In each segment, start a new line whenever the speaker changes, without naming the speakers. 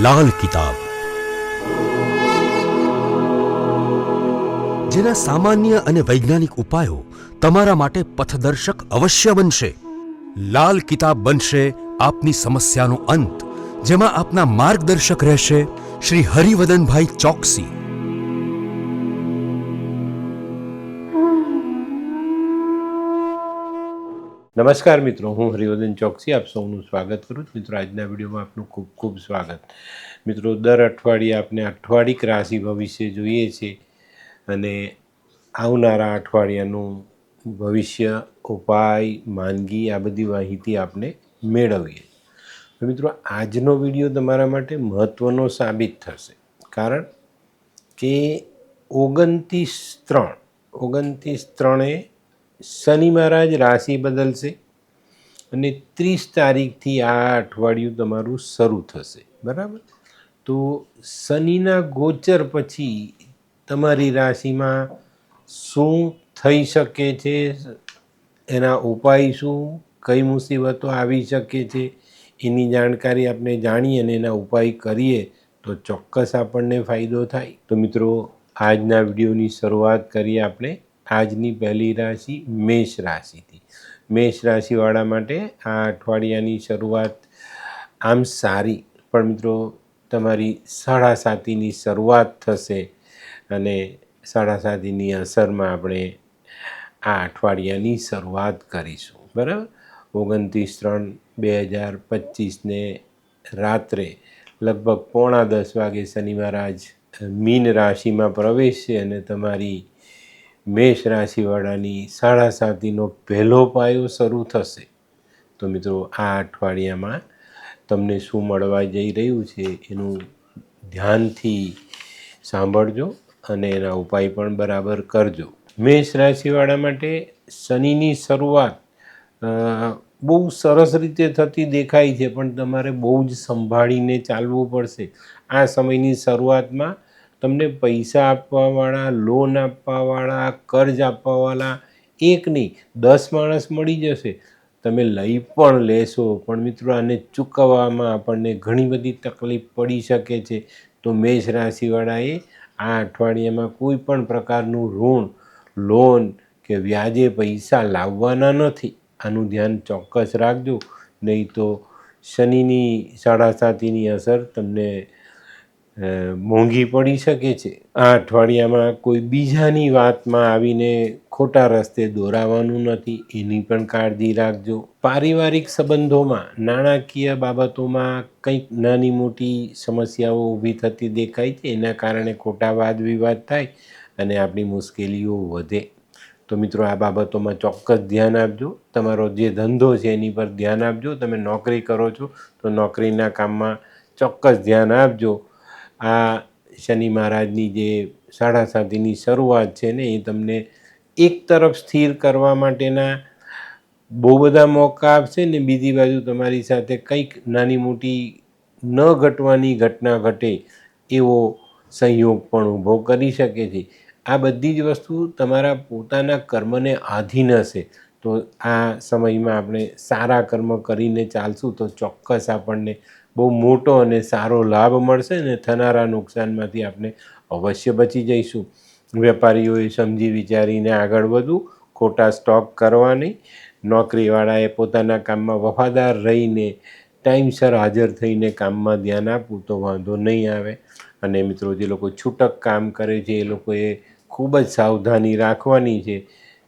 લાલ કિતાબ, જેના સામાન્ય અને વૈજ્ઞાનિક ઉપાયો તમારા માટે પથદર્શક અવશ્ય બનશે. લાલ કિતાબ બનશે આપની સમસ્યાનો અંત, જેમાં આપના માર્ગદર્શક રહેશે શ્રી હરિવદનભાઈ ચોકસી.
નમસ્કાર મિત્રો, હું હરિવર્ધન ચોકસી આપ સૌનું સ્વાગત કરું છું. મિત્રો, આજના વિડીયોમાં આપનું ખૂબ ખૂબ સ્વાગત. મિત્રો, દર અઠવાડિયે આપણે અઠવાડિક રાશિ ભવિષ્ય જોઈએ છીએ અને આવનારા અઠવાડિયાનું ભવિષ્ય, ઉપાય, માંદગી આ બધી માહિતી આપણે મેળવીએ. તો મિત્રો, આજનો વિડીયો તમારા માટે મહત્ત્વનો સાબિત થશે, કારણ કે 29/3 શનિ મહારાજ રાશિ બદલશે અને 30 તારીખથી આ અઠવાડિયું તમારું શરૂ થશે. બરાબર? તો શનિના ગોચર પછી તમારી રાશિમાં શું થઈ શકે છે, એના ઉપાય શું, કઈ મુસીબતો આવી શકે છે, એની જાણકારી આપણે જાણીએ અને એના ઉપાય કરીએ તો ચોક્કસ આપણને ફાયદો થાય. તો મિત્રો, આજના વિડીયોની શરૂઆત કરીએ આપણે આજની પહેલી રાશિ મેષ રાશિથી. મેષ રાશિવાળા માટે આ અઠવાડિયાની શરૂઆત આમ સારી, પણ મિત્રો તમારી સાડાસાતીની શરૂઆત થશે અને સાડાસાતીની અસરમાં આપણે આ અઠવાડિયાની શરૂઆત કરીશું. બરાબર? 29/3/2025 રાત્રે લગભગ 9:45 વાગે શનિ મહારાજ મીન રાશિમાં પ્રવેશશે અને તમારી મેષ રાશિવાળાની સાડાસાતીનો પહેલો પાયો શરૂ થશે. તો મિત્રો, આ અઠવાડિયામાં તમને શું મળવા જઈ રહ્યું છે એનું ધ્યાનથી સાંભળજો અને એના ઉપાય પણ બરાબર કરજો. મેષ રાશિવાળા માટે શનિની શરૂઆત બહુ સરસ રીતે થતી દેખાય છે, પણ તમારે બહુ જ સંભાળીને ચાલવું પડશે. આ સમયની શરૂઆતમાં તમને પૈસા આપવાવાળા, લોન આપવાવાળા, કર્જ આપવાવાળા એક નહીં 10 માણસ મળી જશે. તમે લઈ પણ લેશો, પણ મિત્રો આને ચૂકવવામાં આપણને ઘણી બધી તકલીફ પડી શકે છે. તો મેષ રાશિવાળાએ આ અઠવાડિયામાં કોઈ પણ પ્રકારનું ઋણ, લોન કે વ્યાજે પૈસા લાવવાના નથી. આનું ધ્યાન ચોક્કસ રાખજો, નહીં તો શનિની સાડાસાતીની અસર તમને મોંઘી પડી શકે છે. આ અઠવાડિયામાં કોઈ બીજાની વાતમાં આવીને ખોટા રસ્તે દોરાવાનું નથી, એની પણ કાળજી રાખજો. પારિવારિક સંબંધોમાં, નાણાકીય બાબતોમાં કંઈક નાની મોટી સમસ્યાઓ ઊભી થતી દેખાય છે. એના કારણે ખોટા વાદ વિવાદ થાય અને આપણી મુશ્કેલીઓ વધે. તો મિત્રો, આ બાબતોમાં ચોક્કસ ધ્યાન આપજો. તમારો જે ધંધો છે એની પર ધ્યાન આપજો. તમે નોકરી કરો છો તો નોકરીના કામમાં ચોક્કસ ધ્યાન આપજો. આ શનિ મહારાજની જે સાડાસાતીની શરૂઆત છે ને, એ તમને એક તરફ સ્થિર કરવા માટેના બહુ બધા મોકા આપશે ને બીજી બાજુ તમારી સાથે કંઈક નાની મોટી ન ઘટવાની ઘટના ઘટે એવો સંયોગ પણ ઊભો કરી શકે છે. આ બધી જ વસ્તુ તમારા પોતાના કર્મને આધીન હશે. તો આ સમયમાં આપણે સારા કર્મ કરીને ચાલશું તો ચોક્કસ આપણને બહુ મોટો અને સારો લાભ મળશે ને થનારા નુકસાનમાંથી આપણે અવશ્ય બચી જઈશું. વેપારીઓએ સમજી વિચારીને આગળ વધવું, ખોટા સ્ટોક કરવા નહીં. નોકરીવાળાએ પોતાના કામમાં વફાદાર રહીને ટાઈમસર હાજર થઈને કામમાં ધ્યાન આપવું તો વાંધો નહીં આવે. અને મિત્રો, જે લોકો છૂટક કામ કરે છે એ લોકોએ ખૂબ જ સાવધાની રાખવાની છે,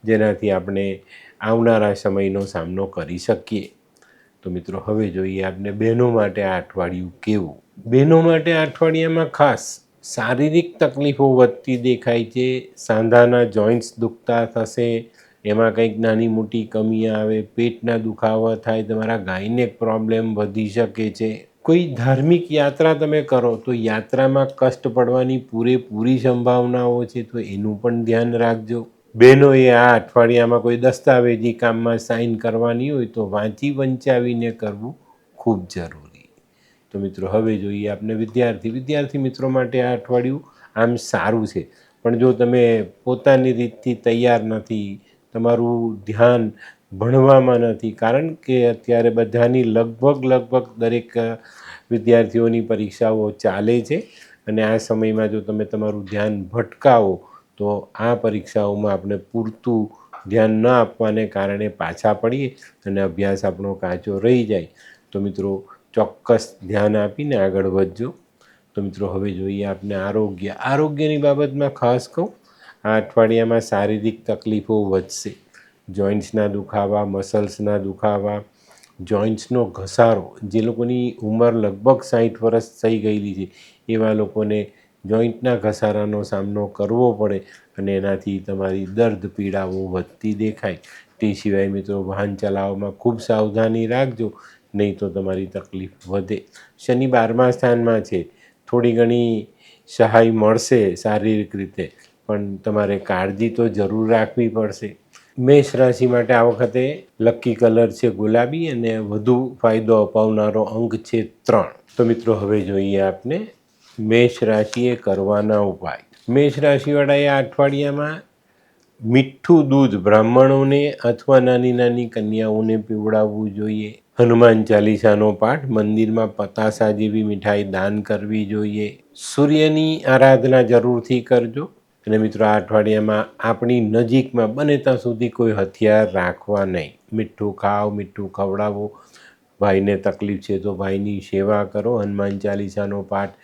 જેનાથી આપણે આવનારા સમયનો સામનો કરી શકીએ. તો મિત્રો, હવે જોઈએ આપણે બહેનો માટે આ અઠવાડિયું કેવું. બહેનો માટે આ અઠવાડિયામાં ખાસ શારીરિક તકલીફો વધતી દેખાય છે. સાંધાના જોઈન્ટ્સ દુખતા થશે, એમાં કંઈક નાની મોટી કમી આવે, પેટના દુખાવા થાય, તમારા ગાયનેક પ્રોબ્લેમ વધી શકે છે. કોઈ ધાર્મિક યાત્રા તમે કરો તો યાત્રામાં કષ્ટ પડવાની પૂરેપૂરી સંભાવનાઓ છે, તો એનું પણ ધ્યાન રાખજો. બહેનોએ આ અઠવાડિયામાં કોઈ દસ્તાવેજી કામમાં સાઇન કરવાની હોય તો વાંચી વંચાવીને કરવું ખૂબ જરૂરી. તો મિત્રો, હવે જોઈએ આપણે વિદ્યાર્થી મિત્રો માટે આ અઠવાડિયું આમ સારું છે, પણ જો તમે પોતાની રીતથી તૈયાર નથી, તમારું ધ્યાન ભણવામાં નથી, કારણ કે અત્યારે બધાની લગભગ દરેક વિદ્યાર્થીઓની પરીક્ષાઓ ચાલે છે અને આ સમયમાં જો તમે તમારું ધ્યાન ભટકાવો તો આ પરીક્ષાઓમાં આપણે પૂરતું ધ્યાન ન આપવાને કારણે પાછા પડીએ અને અભ્યાસ આપણો કાચો રહી જાય. તો મિત્રો ચોક્કસ ધ્યાન આપીને આગળ વધજો. તો મિત્રો હવે જોઈએ આપણે આરોગ્યની બાબતમાં ખાસ કહું, આ અઠવાડિયામાં શારીરિક તકલીફો વધશે. જોઈન્ટ્સના દુખાવા, મસલ્સના દુખાવા, જોઈન્ટ્સનો ઘસારો, જે લોકોની ઉંમર લગભગ 60 વર્ષ થઈ ગયેલી છે એવા લોકોને જોઈન્ટના ઘસારાનો સામનો કરવો પડે અને એનાથી તમારી દર્દ પીડાઓ વધતી દેખાય. તે સિવાય મિત્રો વાહન ચલાવવામાં ખૂબ સાવધાની રાખજો, નહીં તો તમારી તકલીફ વધે. શનિ 12મા સ્થાનમાં છે, થોડી ઘણી સહાય મળશે શારીરિક રીતે, પણ તમારે કાળજી તો જરૂર રાખવી પડશે. મેષ રાશિ માટે આ વખતે લકી કલર છે ગુલાબી અને વધુ ફાયદો અપાવનારો અંક છે 3. તો મિત્રો હવે જોઈએ આપણે મેષ રાશિએ કરવાના ઉપાય. મેષ રાશિવાળાએ આ અઠવાડિયામાં મીઠું દૂધ બ્રાહ્મણોને અથવા નાની નાની કન્યાઓને પીવડાવવું જોઈએ. હનુમાન ચાલીસાનો પાઠ, મંદિરમાં પતાસા જેવી મીઠાઈ દાન કરવી જોઈએ. સૂર્યની આરાધના જરૂરથી કરજો. અને મિત્રો આ અઠવાડિયામાં આપણી નજીકમાં બને ત્યાં સુધી કોઈ હથિયાર રાખવા નહીં. મીઠું ખાઓ, મીઠું ખવડાવો. ભાઈને તકલીફ છે તો ભાઈની સેવા કરો. હનુમાન ચાલીસાનો પાઠ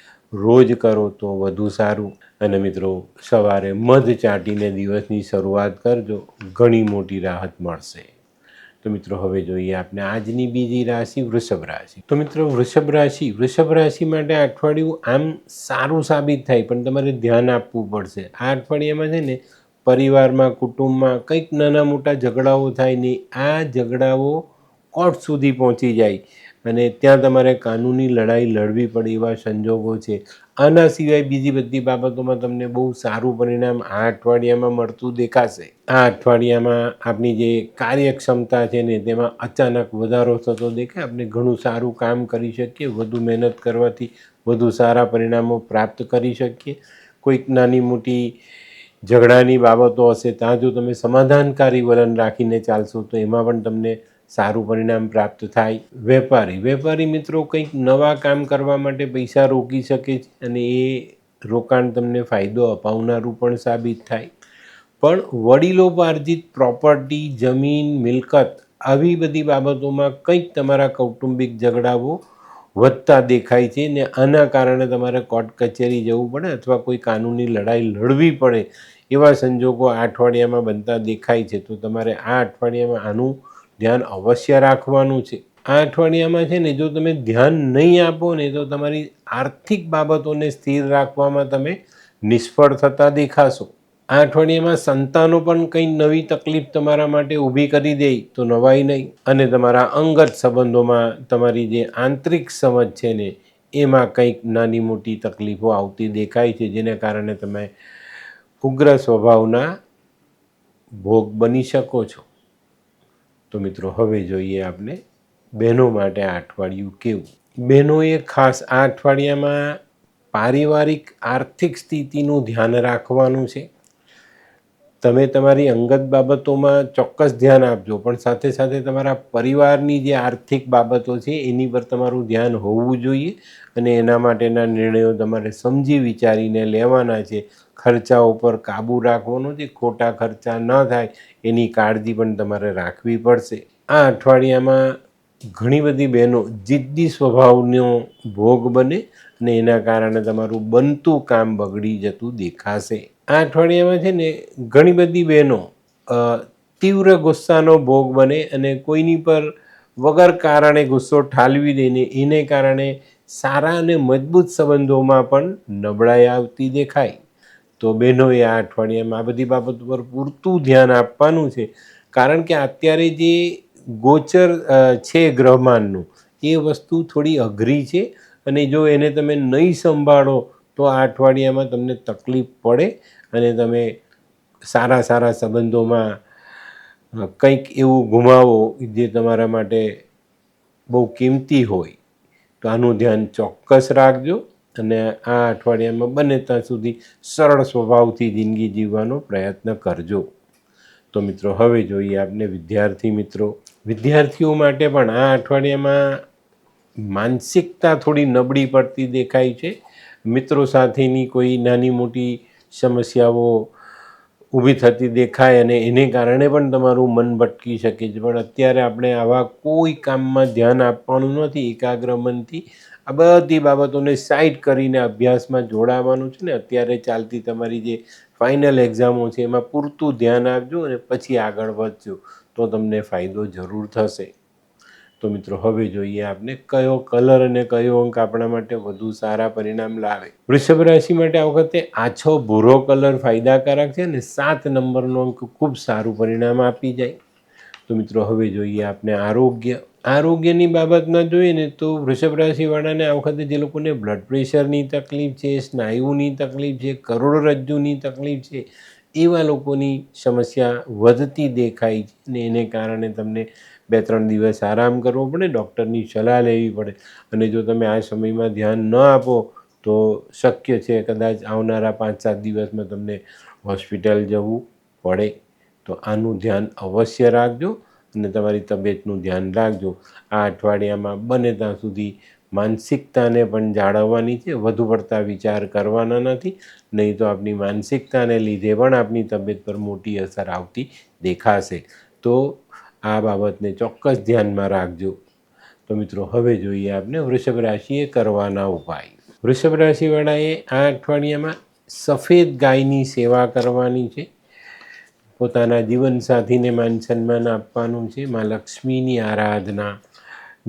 રોજ કરો તો વધુ સારું. અને મિત્રો સવારે મધ ચાટીને દિવસની શરૂઆત કરજો, ઘણી મોટી રાહત મળશે. તો મિત્રો હવે જોઈએ આપણે આજની બીજી રાશિ વૃષભ રાશિ. તો મિત્રો વૃષભ રાશિ માટે આ અઠવાડિયું આમ સારું સાબિત થાય, પણ તમારે ધ્યાન આપવું પડશે. આ અઠવાડિયામાં છે ને પરિવારમાં, કુટુંબમાં કંઈક નાના મોટા ઝઘડાઓ થાય ને આ ઝઘડાઓ કોર્ટ સુધી પહોંચી જાય અને ત્યાં તમારે કાનૂની લડાઈ લડવી પડે એવા સંજોગો છે. આના સિવાય બીજી બધી બાબતોમાં તમને બહુ સારું પરિણામ આ અઠવાડિયામાં મળતું દેખાશે. આ અઠવાડિયામાં આપણી જે કાર્યક્ષમતા છે ને તેમાં અચાનક વધારો થતો દેખાય. આપણે ઘણું સારું કામ કરી શકીએ, વધુ મહેનત કરવાથી વધુ સારા પરિણામો પ્રાપ્ત કરી શકીએ. કોઈક નાની મોટી ઝઘડાની બાબતો હશે ત્યાં જો તમે સમાધાનકારી વલણ રાખીને ચાલશો તો એમાં પણ તમને સારું પરિણામ પ્રાપ્ત થાય. વેપારી મિત્રો કંઈક નવા કામ કરવા માટે પૈસા રોકી શકે છે અને એ રોકાણ તમને ફાયદો અપાવનારું પણ સાબિત થાય. પણ વડીલોપાર્જિત પ્રોપર્ટી, જમીન, મિલકત આવી બધી બાબતોમાં કંઈક તમારા કૌટુંબિક ઝઘડાઓ વધતા દેખાય છે ને આના કારણે તમારે કોર્ટ કચેરી જવું પડે અથવા કોઈ કાનૂની લડાઈ લડવી પડે એવા સંજોગો આ અઠવાડિયામાં બનતા દેખાય છે. તો તમારે આ અઠવાડિયામાં આનું ધ્યાન અવશ્ય રાખવાનું છે. આ અઠવાડિયામાં છે ને જો તમે ધ્યાન નહીં આપો ને તો તમારી આર્થિક બાબતોને સ્થિર રાખવામાં તમે નિષ્ફળ થતા દેખાશો. આ અઠવાડિયામાં સંતાનો પણ કંઈ નવી તકલીફ તમારા માટે ઊભી કરી દે તો નવાઈ નહીં. અને તમારા અંગત સંબંધોમાં તમારી જે આંતરિક સમજ છે ને એમાં કંઈક નાની મોટી તકલીફો આવતી દેખાય છે, જેને કારણે તમે ઉગ્ર સ્વભાવના ભોગ બની શકો છો. તો મિત્રો હવે જોઈએ આપણે બહેનો માટે આ અઠવાડિયું કેવું. બહેનોએ ખાસ આ અઠવાડિયામાં પારિવારિક આર્થિક સ્થિતિનું ધ્યાન રાખવાનું છે. તમે તમારી અંગત બાબતોમાં ચોક્કસ ધ્યાન આપજો, પણ સાથે સાથે તમારા પરિવારની જે આર્થિક બાબતો છે એની પર તમારું ધ્યાન હોવું જોઈએ અને એના માટેના નિર્ણયો તમારે સમજી વિચારીને લેવાના છે. ખર્ચાઓ પર કાબૂ રાખવાનો છે, ખોટા ખર્ચા ન થાય એની કાળજી પણ તમારે રાખવી પડશે. આ અઠવાડિયામાં ઘણી બધી બહેનો જિદ્દી સ્વભાવનો ભોગ બને અને એના કારણે તમારું બનતું કામ બગડી જતું દેખાશે. આ અઠવાડિયામાં છે ને ઘણી બધી બહેનો તીવ્ર ગુસ્સાનો ભોગ બને અને કોઈની પર વગર કારણે ગુસ્સો ઠાલવી દઈને એને કારણે સારા અને મજબૂત સંબંધોમાં પણ નબળાઈ આવતી દેખાય. તો બહેનોએ આ અઠવાડિયામાં આ બધી બાબતો પર પૂરતું ધ્યાન આપવાનું છે, કારણ કે અત્યારે જે ગોચર છે ગ્રહમાનનું એ વસ્તુ થોડી અઘરી છે અને જો એને તમે નહીં સંભાળો તો આ અઠવાડિયામાં તમને તકલીફ પડે અને તમે સારા સંબંધોમાં કંઈક એવું ગુમાવો જે તમારા માટે બહુ કિંમતી હોય. તો આનું ધ્યાન ચોક્કસ રાખજો અને આ અઠવાડિયામાં બને ત્યાં સુધી સરળ સ્વભાવથી જિંદગી જીવવાનો પ્રયત્ન કરજો. તો મિત્રો હવે જોઈએ આપણે વિદ્યાર્થીઓ માટે પણ આ અઠવાડિયામાં માનસિકતા થોડી નબળી પડતી દેખાય છે. મિત્રો સાથેની કોઈ નાની મોટી સમસ્યાઓ ઊભી થતી દેખાય અને એને કારણે પણ તમારું મન ભટકી શકે છે. પણ અત્યારે આપણે આવા કોઈ કામમાં ધ્યાન આપવાનું નથી. એકાગ્ર મનથી આ બધી બાબતોને સાઈડ કરીને અભ્યાસમાં જોડાવાનું છે ને અત્યારે ચાલતી તમારી જે ફાઇનલ એક્ઝામો છે એમાં પૂરતું ધ્યાન આપજો અને પછી આગળ વધજો, તો તમને ફાયદો જરૂર થશે. તો મિત્રો હવે જોઈએ આપણે કયો કલર અને કયો અંક આપણા માટે વધુ સારા પરિણામ લાવે. વૃષભ રાશિ માટે આ વખતે આછો ભૂરો કલર ફાયદાકારક છે અને 7 નંબરનો અંક ખૂબ સારું પરિણામ આપી જાય. તો મિત્રો હવે જોઈએ આપણે આરોગ્યની બાબતમાં જોઈએ ને તો વૃષભ રાશિવાળાને આ વખતે જે લોકોને બ્લડ પ્રેશરની તકલીફ છે, સ્નાયુની તકલીફ છે, કરોડરજ્જુની તકલીફ છે, એવા લોકોની સમસ્યા વધતી દેખાય છે અને એને કારણે તમને 2-3 દિવસ આરામ કરવો પડે, ડૉક્ટરની સલાહ લેવી પડે. અને જો તમે આ સમયમાં ધ્યાન ન આપો તો શક્ય છે કદાચ આવનારા 5-7 દિવસમાં તમને હોસ્પિટલ જવું પડે. તો આનું ધ્યાન અવશ્ય રાખજો અને તમારી તબિયતનું ધ્યાન રાખજો. આ અઠવાડિયામાં બને ત્યાં સુધી માનસિકતાને પણ જાળવવાની છે, વધુ પડતા વિચાર કરવાના નથી, નહીં તો આપણી માનસિકતાને લીધે પણ આપણી તબિયત પર મોટી અસર આવતી દેખાશે. તો આ બાબતને ચોક્કસ ધ્યાનમાં રાખજો. તો મિત્રો હવે જોઈએ આપણે વૃષભ રાશિએ કરવાના ઉપાય. વૃષભ રાશિવાળાએ આ અઠવાડિયામાં સફેદ ગાયની સેવા કરવાની છે, પોતાના જીવનસાથીને માન સન્માન આપવાનું છે, મા લક્ષ્મીની આરાધના,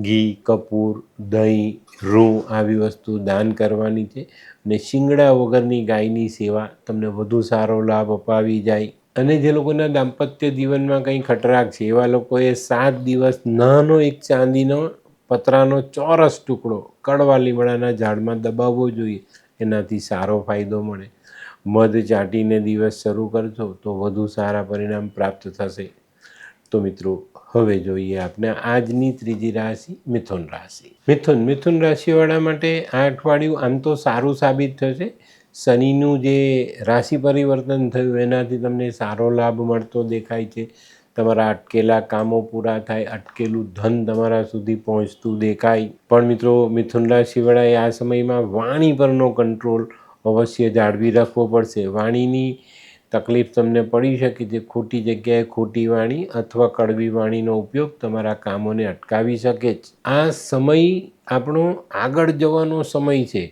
ઘી, કપૂર, દહીં, રૂ આવી વસ્તુ દાન કરવાની છે અને શિંગડા વગરની ગાયની સેવા તમને વધુ સારો લાભ અપાવી જાય. અને જે લોકોના દાંપત્ય જીવનમાં કંઈ ખટરાક છે એવા લોકોએ 7 દિવસ નાનો એક ચાંદીનો પતરાનો ચોરસ ટુકડો કડવા લીમડાના ઝાડમાં દબાવવો જોઈએ, એનાથી સારો ફાયદો મળે. મધ ચાટીને દિવસ શરૂ કરશો તો વધુ સારા પરિણામ પ્રાપ્ત થશે. તો મિત્રો હવે જોઈએ આપણે આજની ત્રીજી રાશિ મિથુન રાશિ. મિથુન રાશિવાળા માટે આ અઠવાડિયું આમ તો સારું સાબિત થશે. શનિનું જે રાશિ પરિવર્તન થયું એનાથી તમને સારો લાભ મળતો દેખાય છે. તમારા અટકેલા કામો પૂરા થાય, અટકેલું ધન તમારા સુધી પહોંચતું દેખાય. પણ મિત્રો મિથુન રાશિવાળાએ આ સમયમાં વાણી પરનો કંટ્રોલ અવશ્ય જાળવી રાખવો પડશે. વાણીની તકલીફ તમને પડી શકે છે. ખોટી જગ્યાએ ખોટી વાણી અથવા કડવી વાણીનો ઉપયોગ તમારા કામોને અટકાવી શકે છે. આ સમય આપણો આગળ જવાનો સમય છે,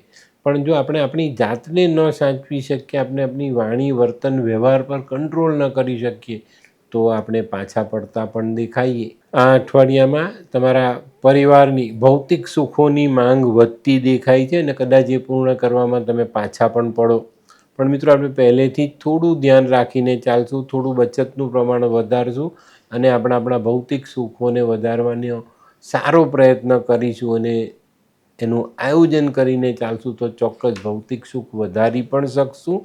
પણ જો આપણે આપણી જાતને ન સાચવી શકીએ, આપણે આપણી વાણી, વર્તન, વ્યવહાર પર કંટ્રોલ ન કરી શકીએ તો આપણે પાછા પડતા પણ દેખાઈએ. આ અઠવાડિયામાં તમારા પરિવારની ભૌતિક સુખોની માંગ વધતી દેખાય છે અને કદાચ એ પૂર્ણ કરવામાં તમે પાછા પણ પડો. પણ મિત્રો આપણે પહેલેથી જ થોડું ધ્યાન રાખીને ચાલશું, થોડું બચતનું પ્રમાણ વધારશું અને આપણા ભૌતિક સુખોને વધારવાનો સારો પ્રયત્ન કરીશું અને એનું આયોજન કરીને ચાલશું તો ચોક્કસ ભૌતિક સુખ વધારી પણ શકશું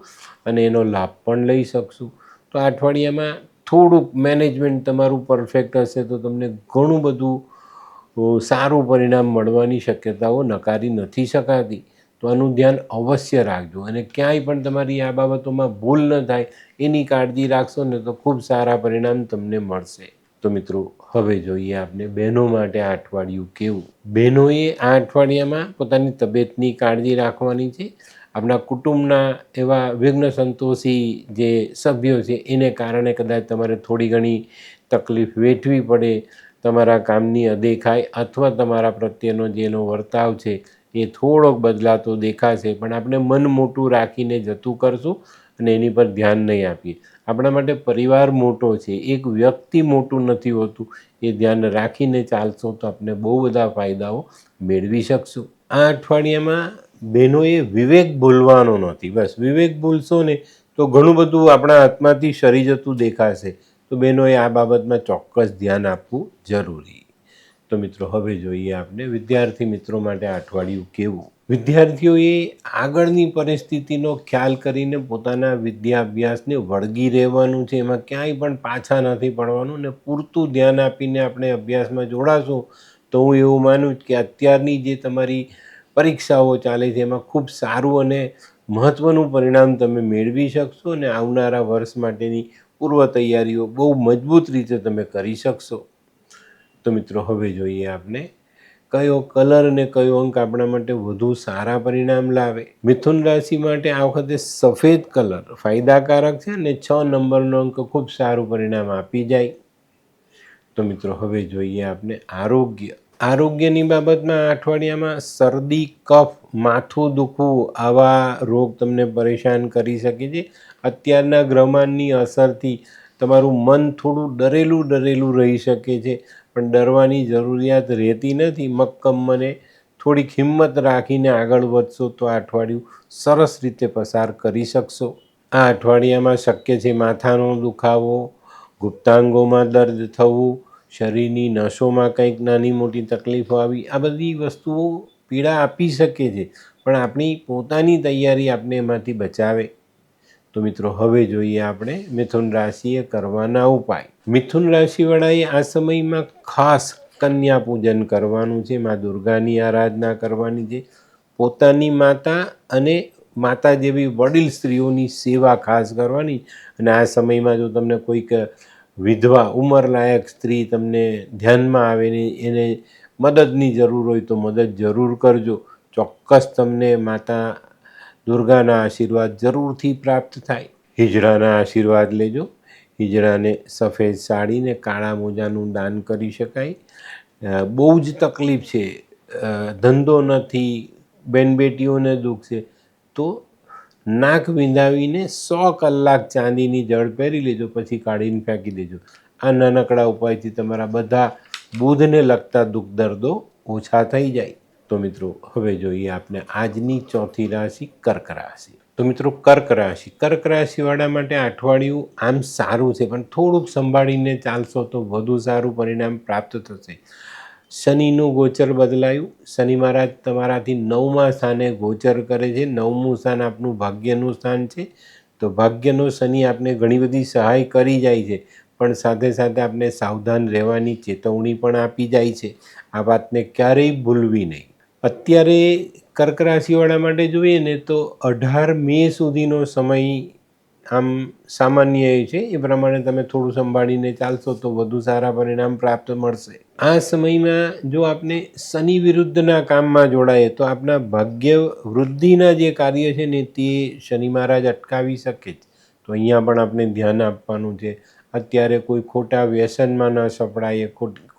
અને એનો લાભ પણ લઈ શકશું. તો આ અઠવાડિયામાં થોડુંક મેનેજમેન્ટ તમારું પરફેક્ટ હશે તો તમને ઘણું બધું સારું પરિણામ મળવાની શક્યતાઓ નકારી નથી શકાતી. તો આનું ધ્યાન અવશ્ય રાખજો અને ક્યાંય પણ તમારી આ બાબતોમાં ભૂલ ન થાય એની કાળજી રાખશો ને તો ખૂબ સારા પરિણામ તમને મળશે. તો મિત્રો હવે જોઈએ આપણે બહેનો માટે આ અઠવાડિયું કેવું. બહેનોએ આ અઠવાડિયામાં પોતાની તબિયતની કાળજી રાખવાની છે. આપણા કુટુંબના એવા વિઘ્ન સંતોષી જે સભ્યો છે એને કારણે કદાચ તમારે થોડી ઘણી તકલીફ વેઠવી પડે, તમારા કામની અદેખાઈ અથવા તમારા પ્રત્યેનો જેનો વર્તાવ છે એ થોડોક બદલાતો દેખાશે, પણ આપણે મન મોટું રાખીને જતું કરશું અને એની પર ધ્યાન નહીં આપીએ. આપણા માટે પરિવાર મોટો છે, એક વ્યક્તિ મોટું નથી હોતું. એ ધ્યાન રાખીને ચાલશો તો આપણે બહુ બધા ફાયદાઓ મેળવી શકશું. આ અઠવાડિયામાં બહેનોએ વિવેક ભૂલવાનો નથી. બસ વિવેક ભૂલશો ને તો ઘણું બધું આપણા હાથમાંથી સરી જતું દેખાશે. તો બહેનોએ આ બાબતમાં ચોક્કસ ધ્યાન આપવું જરૂરી. તો મિત્રો હવે જોઈએ આપણે વિદ્યાર્થી મિત્રો માટે આ અઠવાડિયું કેવું. વિદ્યાર્થીઓએ આગળની પરિસ્થિતિનો ખ્યાલ કરીને પોતાના વિદ્યાભ્યાસને વળગી રહેવાનું છે. એમાં ક્યાંય પણ પાછા નથી પડવાનું ને પૂરતું ધ્યાન આપીને આપણે અભ્યાસમાં જોડાશું તો હું એવું માનું કે અત્યારની જે તમારી પરીક્ષાઓ ચાલે છે એમાં ખૂબ સારું અને મહત્ત્વનું પરિણામ તમે મેળવી શકશો અને આવનારા વર્ષ માટેની પૂર્વ તૈયારીઓ બહુ મજબૂત રીતે તમે કરી શકશો. તો મિત્રો હવે જોઈએ આપણે કયો કલર અને કયો અંક આપણા માટે વધુ સારા પરિણામ લાવે. મિથુન રાશિ માટે આ વખતે સફેદ કલર ફાયદાકારક છે અને 6 નંબરનો અંક ખૂબ સારું પરિણામ આપી જાય. તો મિત્રો હવે જોઈએ આપણે આરોગ્યની બાબતમાં આ અઠવાડિયામાં શરદી, કફ, માથું દુખવું આવા રોગ તમને પરેશાન કરી શકે છે. અત્યારના ગ્રહમાનની અસરથી તમારું મન થોડું ડરેલું રહી શકે છે, પણ ડરવાની જરૂરિયાત રહેતી નથી. મક્કમ મને થોડીક હિંમત રાખીને આગળ વધશો તો આ અઠવાડિયું સરસ રીતે પસાર કરી શકશો. આ અઠવાડિયામાં શક્ય છે માથાનો દુખાવો, ગુપ્તાંગોમાં દર્દ થવું, શરીરની નસોમાં કંઈક નાની મોટી તકલીફો આવી, આ બધી વસ્તુઓ પીડા આપી શકે છે, પણ આપણી પોતાની તૈયારી આપણે એમાંથી બચાવે. તો મિત્રો હવે જોઈએ આપણે મિથુન રાશિએ કરવાના ઉપાય. મિથુન રાશિવાળાએ આ સમયમાં ખાસ કન્યા પૂજન કરવાનું છે, મા દુર્ગાની આરાધના કરવાની છે, પોતાની માતા અને માતા જેવી વડીલ સ્ત્રીઓની સેવા ખાસ કરવાની. અને આ સમયમાં જો તમને કોઈક વિધવા ઉંમરલાયક સ્ત્રી તમને ધ્યાનમાં આવે ને એને મદદની જરૂર હોય તો મદદ જરૂર કરજો. ચોક્કસ તમને માતા દુર્ગાના આશીર્વાદ જરૂરથી પ્રાપ્ત થાય. હિજડાના આશીર્વાદ લેજો. હિજડાને સફેદ સાડીને કાળા મોજાનું દાન કરી શકાય. બહુ જ તકલીફ છે, ધંધો નથી, બેનબેટીઓને દુઃખ છે, તો નાક વિંધાવીને 100 કલાક ચાંદીની જળ પહેરી લેજો, પછી કાઢીને ફેંકી દેજો. આ નાનકડા ઉપાયથી તમારા બધા બુધને લગતા દુઃખ દર્દો ઓછા થઈ જાય. તો મિત્રો હવે જોઈએ આપણે આજની ચોથી રાશિ કર્ક રાશિ. તો મિત્રો કર્ક રાશિવાળા માટે અઠવાડિયું આમ સારું છે, પણ થોડુંક સંભાળીને ચાલશો તો વધુ સારું પરિણામ પ્રાપ્ત થશે. શનિનું ગોચર બદલાયું. શનિ મહારાજ તમારાથી 9મા સ્થાને ગોચર કરે છે. 9મું સ્થાન આપનું ભાગ્યનું સ્થાન છે. તો ભાગ્યનો શનિ આપને ઘણી બધી સહાય કરી જાય છે, પણ સાથે સાથે આપણે સાવધાન રહેવાની ચેતવણી પણ આપી જાય છે. આ વાતને ક્યારેય ભૂલવી નહીં. અત્યારે કર્ક રાશિવાળા માટે જોઈએ ને તો 18 મે સુધીનો સમય આમ સામાન્ય છે. એ પ્રમાણે તમે થોડું સંભાળીને ચાલશો તો વધુ સારા પરિણામ પ્રાપ્ત મળશે. આ સમયમાં જો આપણે શનિ વિરુદ્ધના કામમાં જોડાઈએ તો આપણા ભાગ્ય વૃદ્ધિના જે કાર્ય છે ને તે શનિ મહારાજ અટકાવી શકે છે. તો અહીંયા પણ આપણે ધ્યાન આપવાનું છે. અત્યારે કોઈ ખોટા વ્યસનમાં ન સપડાઈએ,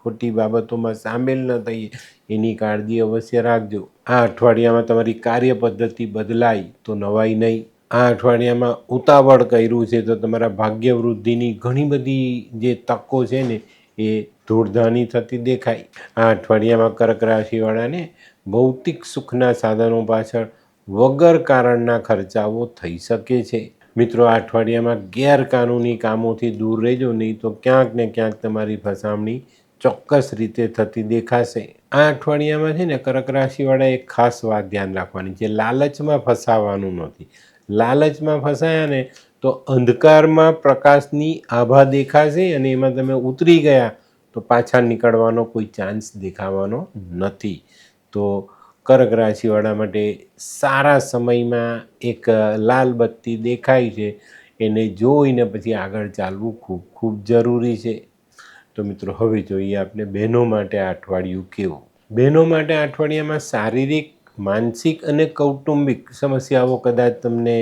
ખોટી બાબતોમાં સામેલ ન થઈએ, એની કાળજી અવશ્ય રાખજો. આ અઠવાડિયામાં તમારી કાર્ય પદ્ધતિ બદલાય તો નવાઈ નહીં. આ અઠવાડિયામાં ઉતાવળ કર્યું છે તો તમારા ભાગ્ય વૃદ્ધિની ઘણી બધી જે તકો છે ને એ ધૂળધાની થતી દેખાય. આ અઠવાડિયામાં કર્ક રાશિવાળાને ભૌતિક સુખના સાધનો પાછળ વગર કારણના ખર્ચાઓ થઈ શકે છે. મિત્રો આ અઠવાડિયામાં ગેરકાનૂની કામોથી દૂર રહેજો, નહીં તો ક્યાંક ને ક્યાંક તમારી ફસામણી ચોક્કસ રીતે થતી દેખાશે. આ અઠવાડિયામાં છે ને કર્ક રાશિવાળા એક ખાસ વાત ધ્યાન રાખવાની છે, લાલચમાં ફસાવાનું નથી. લાલચમાં ફસાયા ને તો અંધકારમાં પ્રકાશની આભા દેખાશે અને એમાં તમે ઉતરી ગયા તો પાછા નીકળવાનો કોઈ ચાન્સ દેખાવાનો નથી. તો કર્ક રાશિવાળા માટે સારા સમયમાં એક લાલ બત્તી દેખાય છે, એને જોઈને પછી આગળ ચાલવું ખૂબ ખૂબ જરૂરી છે. તો મિત્રો હવે જોઈએ આપણે બહેનો માટે આ અઠવાડિયું કેવું. બહેનો માટે આ અઠવાડિયામાં શારીરિક, માનસિક અને કૌટુંબિક સમસ્યાઓ કદાચ તમને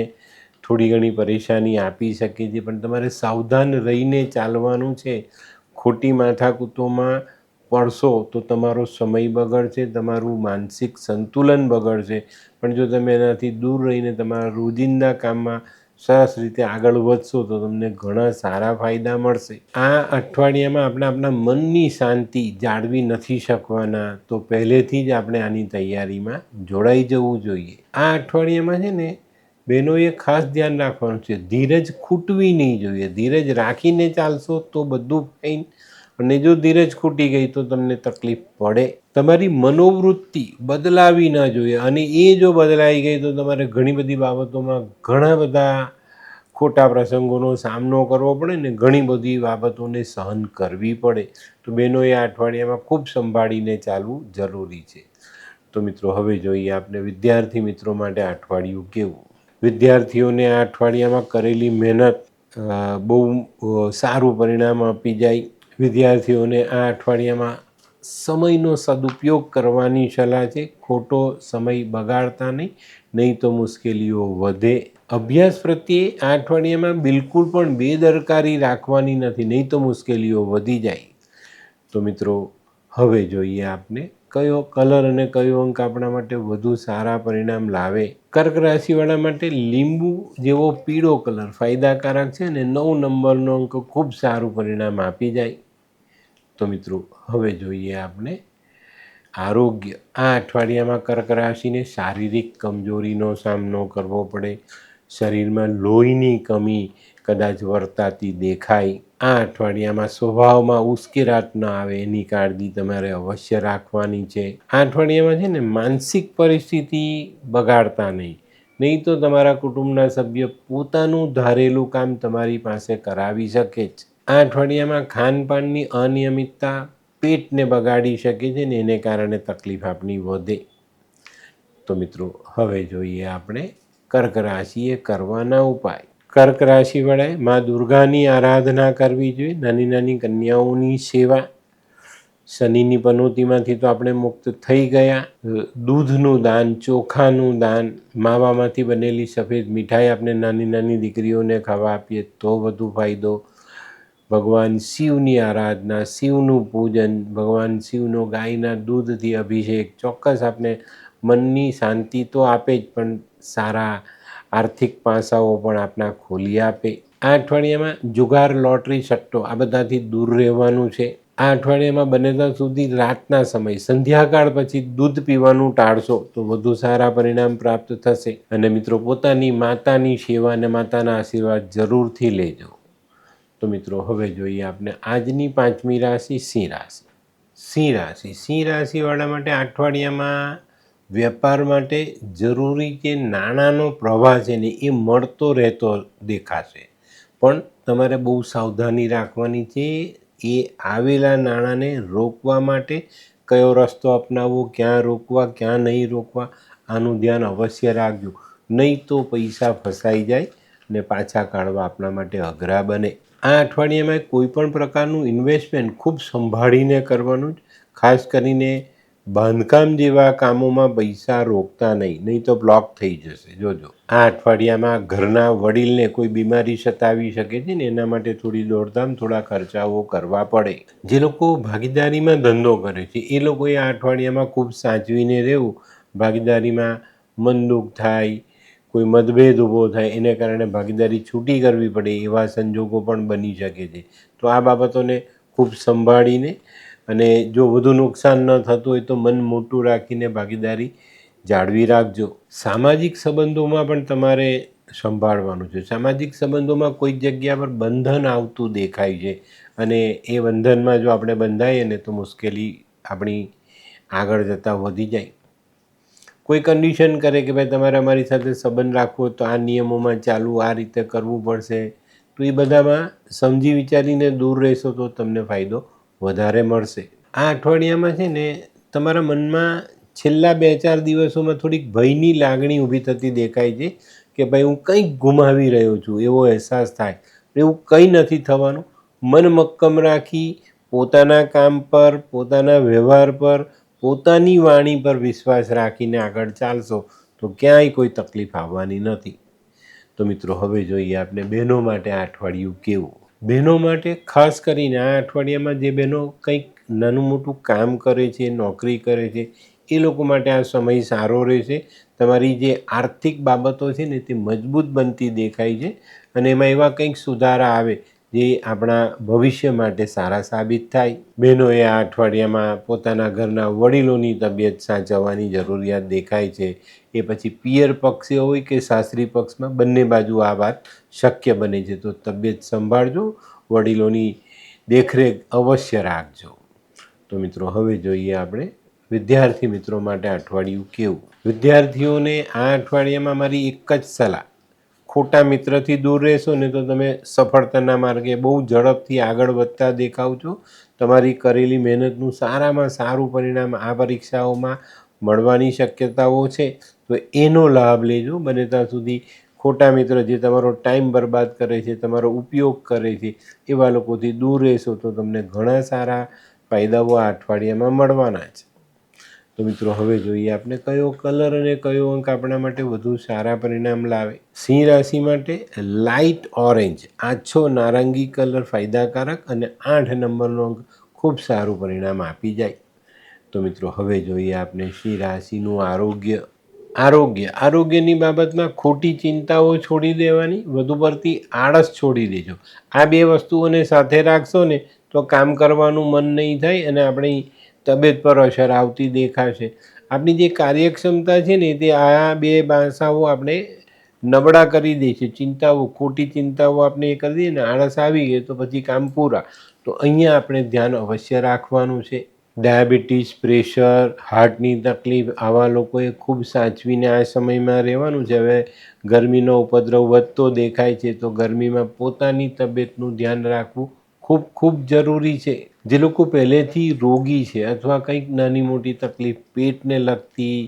થોડી ઘણી પરેશાની આપી શકે છે, પણ તમારે સાવધાન રહીને ચાલવાનું છે. ખોટી માથાકૂટોમાં પડશો તો તમારો સમય બગડશે, તમારું માનસિક સંતુલન બગડશે. પણ જો તમે એનાથી દૂર રહીને તમારા રોજિંદા કામમાં સરસ રીતે આગળ વધશો તો તમને ઘણા સારા ફાયદા મળશે. આ અઠવાડિયામાં આપણે આપણા મનની શાંતિ જાળવી નથી શકવાના, તો પહેલેથી જ આપણે આની તૈયારીમાં જોડાઈ જવું જોઈએ. આ અઠવાડિયામાં છે ને બહેનોએ ખાસ ધ્યાન રાખવાનું છે, ધીરજ ખૂટવી નહીં જોઈએ. ધીરજ રાખીને ચાલશો તો બધું ફાઈન, અને જો ધીરજ ખૂટી ગઈ તો તમને તકલીફ પડે. તમારી મનોવૃત્તિ બદલાવી ના જોઈએ, અને એ જો બદલાઈ ગઈ તો તમારે ઘણી બધી બાબતોમાં ઘણા બધા ખોટા પ્રસંગોનો સામનો કરવો પડે ને ઘણી બધી બાબતોને સહન કરવી પડે. તો બહેનોએ આ અઠવાડિયામાં ખૂબ સંભાળીને ચાલવું જરૂરી છે. તો મિત્રો હવે જોઈએ આપણે વિદ્યાર્થી મિત્રો માટે આ અઠવાડિયું કેવું. વિદ્યાર્થીઓને આ અઠવાડિયામાં કરેલી મહેનત બહુ સારું પરિણામ આપી જાય. વિદ્યાર્થીઓને આ અઠવાડિયામાં સમયનો સદુપયોગ કરવાની સલાહ છે. ખોટો સમય બગાડતા નહીં તો મુશ્કેલીઓ વધે. અભ્યાસ પ્રત્યે આ અઠવાડિયામાં બિલકુલ પણ બેદરકારી રાખવાની નથી, નહીં તો મુશ્કેલીઓ વધી જાય. તો મિત્રો, હવે જોઈએ આપને કયો કલર અને કયો અંક આપણા માટે વધુ સારા પરિણામ લાવે. કર્ક રાશિવાળા માટે લીંબુ જેવો પીળો કલર ફાયદાકારક છે અને 9 નંબરનો અંક ખૂબ સારું પરિણામ આપી જાય. તો મિત્રો, હવે જોઈએ આપણે આરોગ્ય. આ અઠવાડિયામાં કર્ક રાશિને શારીરિક કમજોરીનો સામનો કરવો પડે. શરીરમાં લોહીની કમી કદાચ વર્તાતી દેખાય. આ અઠવાડિયામાં સ્વભાવમાં ઉશ્કેરાટ ન આવે એની કાળજી તમારે અવશ્ય રાખવાની છે. આ અઠવાડિયામાં છે ને માનસિક પરિસ્થિતિ બગાડતા નહીં તો તમારા કુટુંબના સભ્ય પોતાનું ધારેલું કામ તમારી પાસે કરાવી શકે છે. આ અઠવાડિયામાં ખાનપાનની અનિયમિતતા પેટને બગાડી શકે છે ને એને કારણે તકલીફ આપણી વધે. તો મિત્રો, હવે જોઈએ આપણે કર્ક રાશિએ કરવાના ઉપાય. કર્ક રાશિવાળાએ મા દુર્ગાની આરાધના કરવી જોઈએ. નાની નાની કન્યાઓની સેવા. શનિની પનોતીમાંથી તો આપણે મુક્ત થઈ ગયા. દૂધનું દાન, ચોખાનું દાન, માવામાંથી બનેલી સફેદ મીઠાઈ આપણે નાની નાની દીકરીઓને ખાવા આપીએ તો વધુ ફાયદો. ભગવાન શિવની આરાધના, શિવનું પૂજન, ભગવાન શિવનો ગાયના દૂધથી અભિષેક ચોક્કસ આપણે મનની શાંતિ તો આપે જ, પણ સારા આર્થિક પાસાઓ પણ આપણા ખોલી આપે. આ અઠવાડિયામાં જુગાર, લોટરી, સટ્ટો આ બધાથી દૂર રહેવાનું છે. આ અઠવાડિયામાં બને ત્યાં સુધી રાતના સમય સંધ્યાકાળ પછી દૂધ પીવાનું ટાળશો તો વધુ સારા પરિણામ પ્રાપ્ત થશે. અને મિત્રો, પોતાની માતાની સેવા અને માતાના આશીર્વાદ જરૂરથી લેજો. તો મિત્રો, હવે જોઈએ આપણે આજની પાંચમી રાશિ સિંહ રાશિ. સિંહ રાશિવાળા માટે આ અઠવાડિયામાં વેપાર માટે જરૂરી જે નાણાંનો પ્રવાહ છે ને એ મળતો રહેતો દેખાશે, પણ તમારે બહુ સાવધાની રાખવાની છે. એ આવેલા નાણાંને રોકવા માટે કયો રસ્તો અપનાવવો, ક્યાં રોકવા, ક્યાં નહીં રોકવા, આનું ધ્યાન અવશ્ય રાખજો. નહીં તો પૈસા ફસાઈ જાય અને પાછા કાઢવા આપણા માટે અઘરા બને. આ અઠવાડિયામાં કોઈ પણ પ્રકારનું ઇન્વેસ્ટમેન્ટ ખૂબ સંભાળીને કરવાનું. ખાસ કરીને બાંધકામ જેવા કામોમાં પૈસા રોકતા નહીં તો બ્લોક થઈ જશે. જોજો, આ અઠવાડિયામાં ઘરના વડીલને કોઈ બીમારી સતાવી શકે છે ને એના માટે થોડી દોડધામ, થોડા ખર્ચાઓ કરવા પડે. જે લોકો ભાગીદારીમાં ધંધો કરે છે એ લોકોએ આ અઠવાડિયામાં ખૂબ સાચવીને રહેવું. ભાગીદારીમાં મનદુખ થાય, કોઈ મતભેદ ઊભો થાય, એને કારણે ભાગીદારી છૂટી કરવી પડે એવા સંજોગો પણ બની શકે છે. તો આ બાબતોને ખૂબ સંભાળીને અને જો વધુ નુકસાન ન થતું હોય તો મન મોટું રાખીને ભાગીદારી જાળવી રાખજો. સામાજિક સંબંધોમાં પણ તમારે સંભાળવાનું છે. સામાજિક સંબંધોમાં કોઈ જગ્યા પર બંધન આવતું દેખાય છે અને એ બંધનમાં જો આપણે બંધાઈએ ને તો મુશ્કેલી આપણી આગળ જતાં વધી જાય. કોઈ કન્ડિશન કરે કે ભાઈ તમારે અમારી સાથે સંબંધ રાખવો તો આ નિયમોમાં ચાલવું, આ રીતે કરવું પડશે, તો એ બધામાં સમજી વિચારીને દૂર રહેશો તો તમને ફાયદો વધારે મળશે. આ અઠવાડિયામાં છે ને તમારા મનમાં છેલ્લા 2-4 દિવસોમાં થોડીક ભયની લાગણી ઊભી થતી દેખાય છે કે ભાઈ હું કંઈક ગુમાવી રહ્યો છું એવો અહેસાસ થાય. એવું કંઈ નથી થવાનું. મન મક્કમ રાખી પોતાના કામ પર, પોતાના વ્યવહાર પર, પોતાની વાણી પર વિશ્વાસ રાખીને આગળ ચાલશો તો ક્યાંય કોઈ તકલીફ આવવાની નથી. તો મિત્રો, હવે જોઈએ આપણે બહેનો માટે આ અઠવાડિયું કેવું. બહેનો માટે ખાસ કરીને આ અઠવાડિયામાં જે બહેનો કંઈક નાનું મોટું કામ કરે છે, નોકરી કરે છે, એ લોકો માટે આ સમય સારો રહેશે. તમારી જે આર્થિક બાબતો છે ને તે મજબૂત બનતી દેખાય છે અને એમાં એવા કંઈક સુધારા આવે જે આપણા ભવિષ્ય માટે સારા સાબિત થાય. બહેનોએ આ અઠવાડિયામાં પોતાના ઘરના વડીલોની તબિયત સાચવવાની જરૂરિયાત દેખાય છે. એ પછી પિયર પક્ષે હોય કે સાસરી પક્ષમાં, બંને બાજુ આ વાત શક્ય બને છે. તો તબિયત સંભાળજો, વડીલોની દેખરેખ અવશ્ય રાખજો. તો મિત્રો, હવે જોઈએ આપણે વિદ્યાર્થી મિત્રો માટે અઠવાડિયું કેવું. વિદ્યાર્થીઓને આ અઠવાડિયામાં મારી એક જ સલાહ, ખોટા મિત્રથી દૂર રહેશો ને તો તમે સફળતાના માર્ગે બહુ ઝડપથી આગળ વધતા દેખાવ છો. તમારી કરેલી મહેનતનું સારામાં સારું પરિણામ આ પરીક્ષાઓમાં મળવાની શક્યતાઓ છે. તો એનો લાભ લેજો. બને ત્યાં સુધી ખોટા મિત્ર જે તમારો ટાઈમ બરબાદ કરે છે, તમારો ઉપયોગ કરે છે, એવા લોકોથી દૂર રહેશો તો તમને ઘણા સારા ફાયદાઓ આ અઠવાડિયામાં મળવાના છે. તો મિત્રો હવે જોઈએ આપણે કયો કલર અને કયો અંક આપણા માટે વધુ સારા પરિણામ લાવે. સિંહ રાશિ માટે લાઇટ ઓરેન્જ, આછો નારંગી કલર ફાયદાકારક અને 8 નંબરનો અંક ખૂબ સારું પરિણામ આપી જાય. તો મિત્રો હવે જોઈએ આપણે સિંહ રાશિનું આરોગ્યની બાબતમાં ખોટી ચિંતાઓ છોડી દેવાની, વધુ પડતી આળસ છોડી દેજો. આ બે વસ્તુઓને સાથે રાખશો ને તો કામ કરવાનું મન નહીં થાય અને આપણી તબિયત પર અસર આવતી દેખાશે. આપણી જે કાર્યક્ષમતા છે ને તે આ બે ભાષાઓ આપણે નબળા કરી દે છે. ખોટી ચિંતાઓ આપણે કરી દઈએ ને, આળસ આવી ગઈ તો પછી કામ પૂરા. તો અહીંયા આપણે ધ્યાન અવશ્ય રાખવાનું છે. ડાયાબિટીસ, પ્રેશર, હાર્ટની તકલીફ, આવા લોકોએ ખૂબ સાચવીને આ સમયમાં રહેવાનું છે. હવે ગરમીનો ઉપદ્રવ વધતો દેખાય છે તો ગરમીમાં પોતાની તબિયતનું ધ્યાન રાખવું ખૂબ ખૂબ જરૂરી છે. જે લોકો પહેલેથી રોગી છે અથવા કંઈક નાની મોટી તકલીફ પેટને લગતી,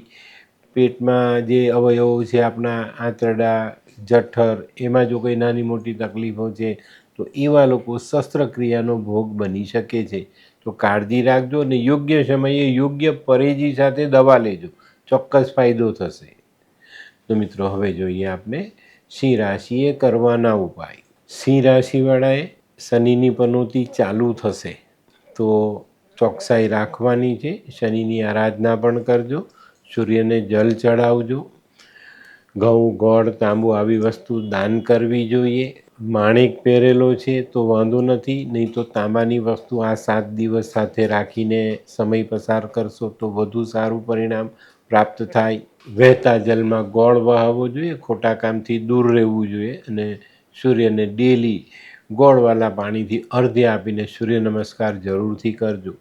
પેટમાં જે અવયવો છે આપણા આંતરડા, જઠર, એમાં જો કોઈ નાની મોટી તકલીફો છે તો એવા લોકો શસ્ત્રક્રિયાનો ભોગ બની શકે છે. તો કાળજી રાખજો અને યોગ્ય સમયે યોગ્ય પરેજી સાથે દવા લેજો, ચોક્કસ ફાયદો થશે. તો મિત્રો હવે જોઈએ આપણે સિંહ રાશિએ કરવાના ઉપાય. સિંહ રાશિવાળાએ શનિની પનોતી ચાલુ થશે તો ચોકસાઈ રાખવાની છે. શનિની આરાધના પણ કરજો, સૂર્યને જલ ચડાવજો, ઘઉં, ગોળ, તાંબુ આવી વસ્તુ દાન કરવી જોઈએ. માણેક પહેરેલો છે તો વાંધો નથી, નહીં તો તાંબાની વસ્તુ આ 7 દિવસ સાથે રાખીને સમય પસાર કરશો તો વધુ સારું પરિણામ પ્રાપ્ત થાય. વહેતા જલમાં ગોળ વહાવવો જોઈએ, ખોટા કામથી દૂર રહેવું જોઈએ અને સૂર્યને ડેલી ગોળવાળા પાણીથી અર્ધ્ય આપીને સૂર્ય નમસ્કાર જરૂરથી કરજો.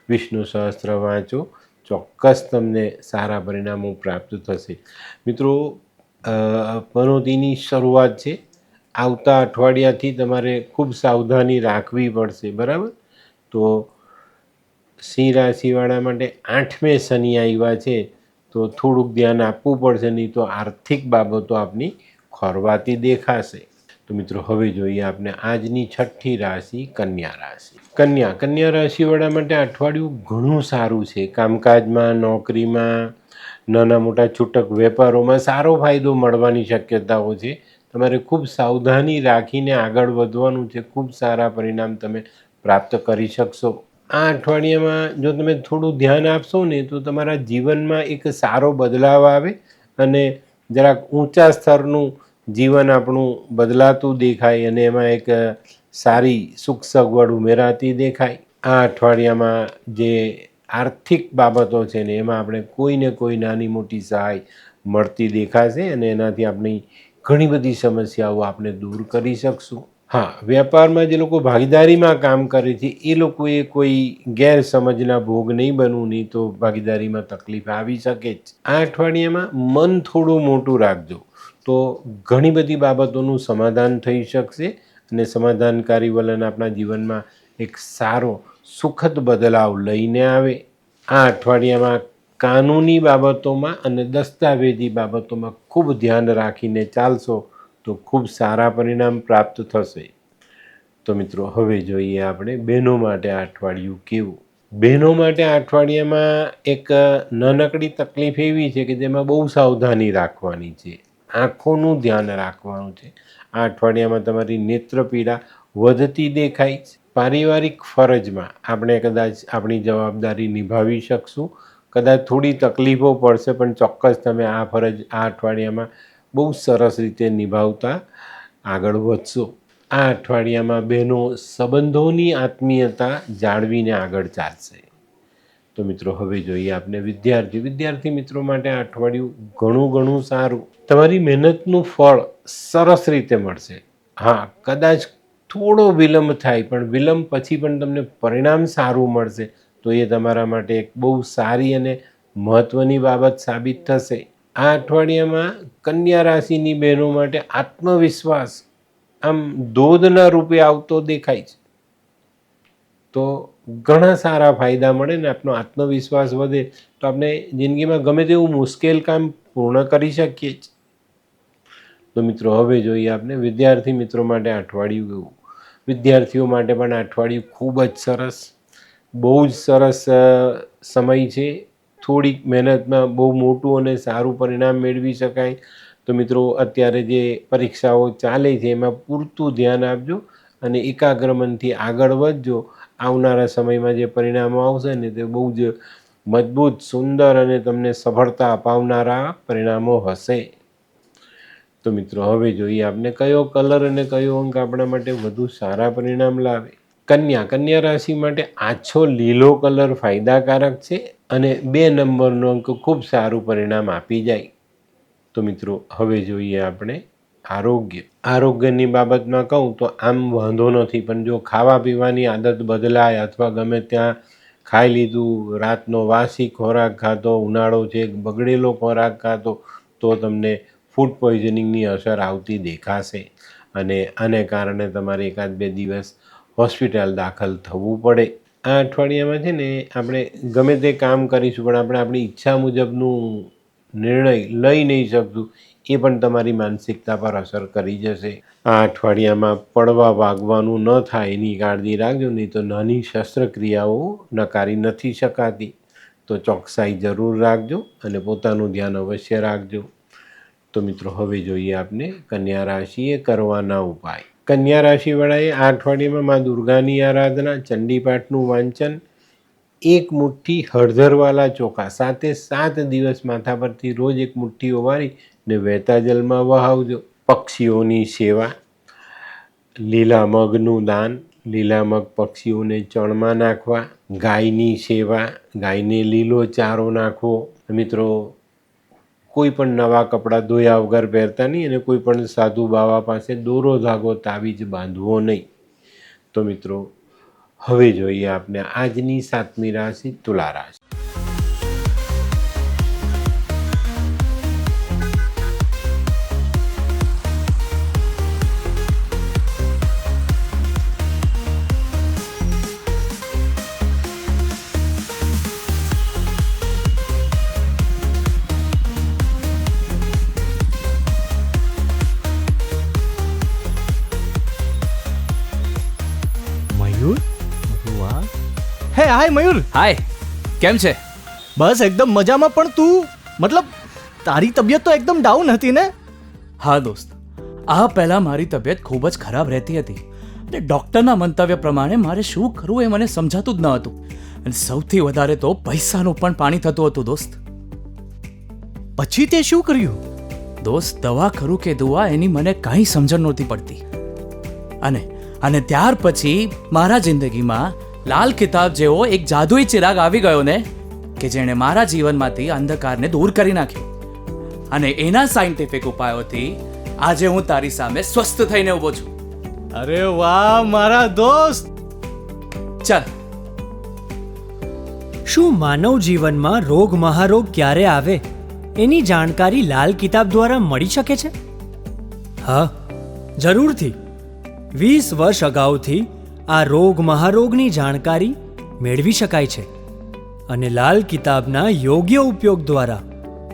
વિષ્ણુ સહસ્ત્ર વાંચો, ચોક્કસ તમને સારા પરિણામો પ્રાપ્ત થશે. મિત્રો, પનોતીની શરૂઆત છે, આવતા અઠવાડિયાથી તમારે ખૂબ સાવધાની રાખવી પડશે, બરાબર? તો સિંહ રાશિવાળા માટે 8મે શનિ આવ્યા છે તો થોડુંક ધ્યાન આપવું પડશે, નહીં તો આર્થિક બાબતો આપની ખોરવાતી દેખાશે. તો મિત્રો હવે જોઈએ આપણે આજની છઠ્ઠી રાશિ કન્યા રાશિ. કન્યા રાશિવાળા માટે અઠવાડિયું ઘણું સારું છે. કામકાજમાં, નોકરીમાં, નાના મોટા છૂટક વેપારોમાં સારો ફાયદો મળવાની શક્યતાઓ છે. તમારે ખૂબ સાવધાની રાખીને આગળ વધવાનું છે. ખૂબ સારા પરિણામ તમે પ્રાપ્ત કરી શકશો. આ અઠવાડિયામાં જો તમે થોડું ધ્યાન આપશો ને તો તમારા જીવનમાં એક સારો બદલાવ આવે અને જરાક ઊંચા સ્તરનું જીવન આપણું બદલાતું દેખાય અને એમાં એક સારી સુખ સગવડ ઉમેરાતી દેખાય. આ અઠવાડિયામાં જે આર્થિક બાબતો છે ને એમાં આપણે કોઈને કોઈ નાની મોટી સહાય મળતી દેખાશે અને એનાથી આપણી ઘણી બધી સમસ્યાઓ આપણે દૂર કરી શકશું. હા, વેપારમાં જે લોકો ભાગીદારીમાં કામ કરે છે એ લોકોએ કોઈ ગેરસમજના ભોગ નહીં બનવું, નહીં તો ભાગીદારીમાં તકલીફ આવી શકે જ. આ અઠવાડિયામાં મન થોડું મોટું રાખજો તો ઘણી બધી બાબતોનું સમાધાન થઈ શકશે અને સમાધાનકારી વલણ આપણા જીવનમાં એક સારો સુખદ બદલાવ લઈને આવે. આ અઠવાડિયામાં કાનૂની બાબતોમાં અને દસ્તાવેજી બાબતોમાં ખૂબ ધ્યાન રાખીને ચાલશો તો ખૂબ સારા પરિણામ પ્રાપ્ત થશે. તો મિત્રો હવે જોઈએ આપણે બહેનો માટે આ અઠવાડિયું કેવું. બહેનો માટે આ અઠવાડિયામાં એક નાનકડી તકલીફ એવી છે કે જેમાં બહુ સાવધાની રાખવાની છે, આંખોનું ધ્યાન રાખવાનું છે. આ અઠવાડિયામાં તમારી નેત્રપીડા વધતી દેખાય છે. પારિવારિક ફરજમાં આપણે કદાચ આપણી જવાબદારી નિભાવી શકશું. કદાચ થોડી તકલીફો પડશે પણ ચોક્કસ તમે આ ફરજ આ અઠવાડિયામાં બહુ સરસ રીતે નિભાવતા આગળ વધશો. આ અઠવાડિયામાં બહેનો સંબંધોની આત્મીયતા જાળવીને આગળ ચાલશે. તો મિત્રો હવે જોઈએ આપણે વિદ્યાર્થી મિત્રો માટે આ અઠવાડિયું ઘણું સારું. તમારી મહેનતનું ફળ સરસ રીતે મળશે. હા, કદાચ થોડો વિલંબ થાય પણ વિલંબ પછી પણ તમને પરિણામ સારું મળશે તો એ તમારા માટે એક બહુ સારી અને મહત્ત્વની બાબત સાબિત થશે. આ અઠવાડિયામાં કન્યા રાશિની બહેનો માટે આત્મવિશ્વાસ આમ ધોધના રૂપે આવતો દેખાય છે તો ઘણા સારા ફાયદા મળે ને આપનો આત્મવિશ્વાસ વધે તો આપણે જિંદગીમાં ગમે તેવું મુશ્કેલ કામ પૂર્ણ કરી શકીએ છીએ. તો મિત્રો હવે જોઈએ આપણે વિદ્યાર્થી મિત્રો માટે અઠવાડિયું કેવું. વિદ્યાર્થીઓ માટે પણ અઠવાડિયું ખૂબ જ સરસ. બહુ જ સરસ સમય છે. થોડીક મહેનતમાં બહુ મોટું અને સારું પરિણામ મેળવી શકાય. તો મિત્રો, અત્યારે જે પરીક્ષાઓ ચાલે છે એમાં પૂરતું ધ્યાન આપજો અને એકાગ્ર મનથી આગળ વધજો. આવનારા સમયમાં જે પરિણામો આવશે ને તે બહુ જ મજબૂત, સુંદર અને તમને સફળતા અપાવનારા પરિણામો હશે. તો મિત્રો, હવે જોઈએ આપણે કયો કલર અને કયો અંક આપણા માટે વધુ સારા પરિણામ લાવે. કન્યા રાશિ માટે આછો લીલો કલર ફાયદાકારક છે અને 2 નંબરનો અંક ખૂબ સારું પરિણામ આપી જાય. તો મિત્રો, હવે જોઈએ આપણે આરોગ્યની બાબતમાં કહું તો આમ વાંધો નથી, પણ જો ખાવા પીવાની આદત બદલાય અથવા ગમે ત્યાં ખાઈ લીધું, રાતનો વાસી ખોરાક ખાતો, ઉનાળો છે બગડેલો ખોરાક ખાતો, તો તમને ફૂડ પોઈઝનિંગની અસર આવતી દેખાશે અને આને કારણે તમારે 1-2 દિવસ હોસ્પિટલ દાખલ થવું પડે. આ અઠવાડિયામાં છે ને આપણે ગમે તે કામ કરીશું, પણ આપણે આપણી ઈચ્છા મુજબનું નિર્ણય લઈ નહીં શકતું. એ પણ તમારી માનસિકતા પર અસર કરી જશે. આ અઠવાડિયામાં પડવા વાગવાનું ન થાય એની કાળજી રાખજો, નહીં તો નાની શસ્ત્રક્રિયાઓ નકારી નથી શકાતી. તો ચોકસાઈ જરૂર રાખજો અને પોતાનું ધ્યાન અવશ્ય રાખજો. તો મિત્રો, હવે જોઈએ આપણે કન્યા રાશિએ કરવાના ઉપાય. કન્યા રાશિવાળાએ આ અઠવાડિયામાં મા દુર્ગાની આરાધના, ચંડીપાઠનું વાંચન, 1 મુઠ્ઠી હળદરવાળા ચોખા 7 દિવસ માથા પરથી રોજ 1 મુઠ્ઠી ઓવાળી ને વહેતા જલમાં વહાવજો. પક્ષીઓની સેવા, લીલા મગનું દાન, લીલા મગ પક્ષીઓને ચણમાં નાખવા, ગાયની સેવા, ગાયને લીલો ચારો નાખવો. મિત્રો, કોઈ પણ નવા કપડાં ધોયા વગર પહેરતા નહીં અને કોઈ પણ સાધુ બાવા પાસે દોરો ધાગો તાવીજ બાંધવો નહીં. તો મિત્રો, હવે જોઈએ આપણે આજની 7મી રાશિ તુલા રાશિ.
મયુર, વાહ. હે હાય મયુર.
હાય, કેમ છે?
બસ એકદમ મજામાં. પણ તું, મતલબ તારી તબિયત તો એકદમ ડાઉન હતી ને?
હા દોસ્ત, આ પહેલાં મારી તબિયત ખૂબ જ ખરાબ રહેતી હતી અને ડૉક્ટરના મંતવ્ય પ્રમાણે મારે શું કરવું એ મને સમજાતું જ ન હતું. અને સૌથી વધારે તો પૈસાનું પણ પાણી થતું હતું દોસ્ત.
પછી તે શું કર્યું?
દોસ્ત, દવા કરું કે દુઆ એની મને કાંઈ સમજણ નહોતી પડતી. અને ત્યાર પછી મારા જિંદગીમાં લાલ કિતાબ જેવો એક જાદુઈ ચિરાગ આવી ગયો ને, કે જેણે મારા જીવનમાંથી અંધકારને દૂર કરી નાખ્યો. અને એના સાયન્ટિફિક ઉપાયોથી આજે હું તારી સામે સ્વસ્થ થઈને ઊભો છું.
અરે વાહ મારા દોસ્ત.
ચાલ.
શું માનવ જીવનમાં રોગ મહારોગ ક્યારે આવે એની જાણકારી લાલ કિતાબ દ્વારા મળી શકે છે? હા, જરૂરથી. 20 વર્ષ અગાઉથી આ રોગ મહારોગની જાણકારી મેળવી શકાય છે અને લાલ કિતાબના યોગ્ય ઉપયોગ દ્વારા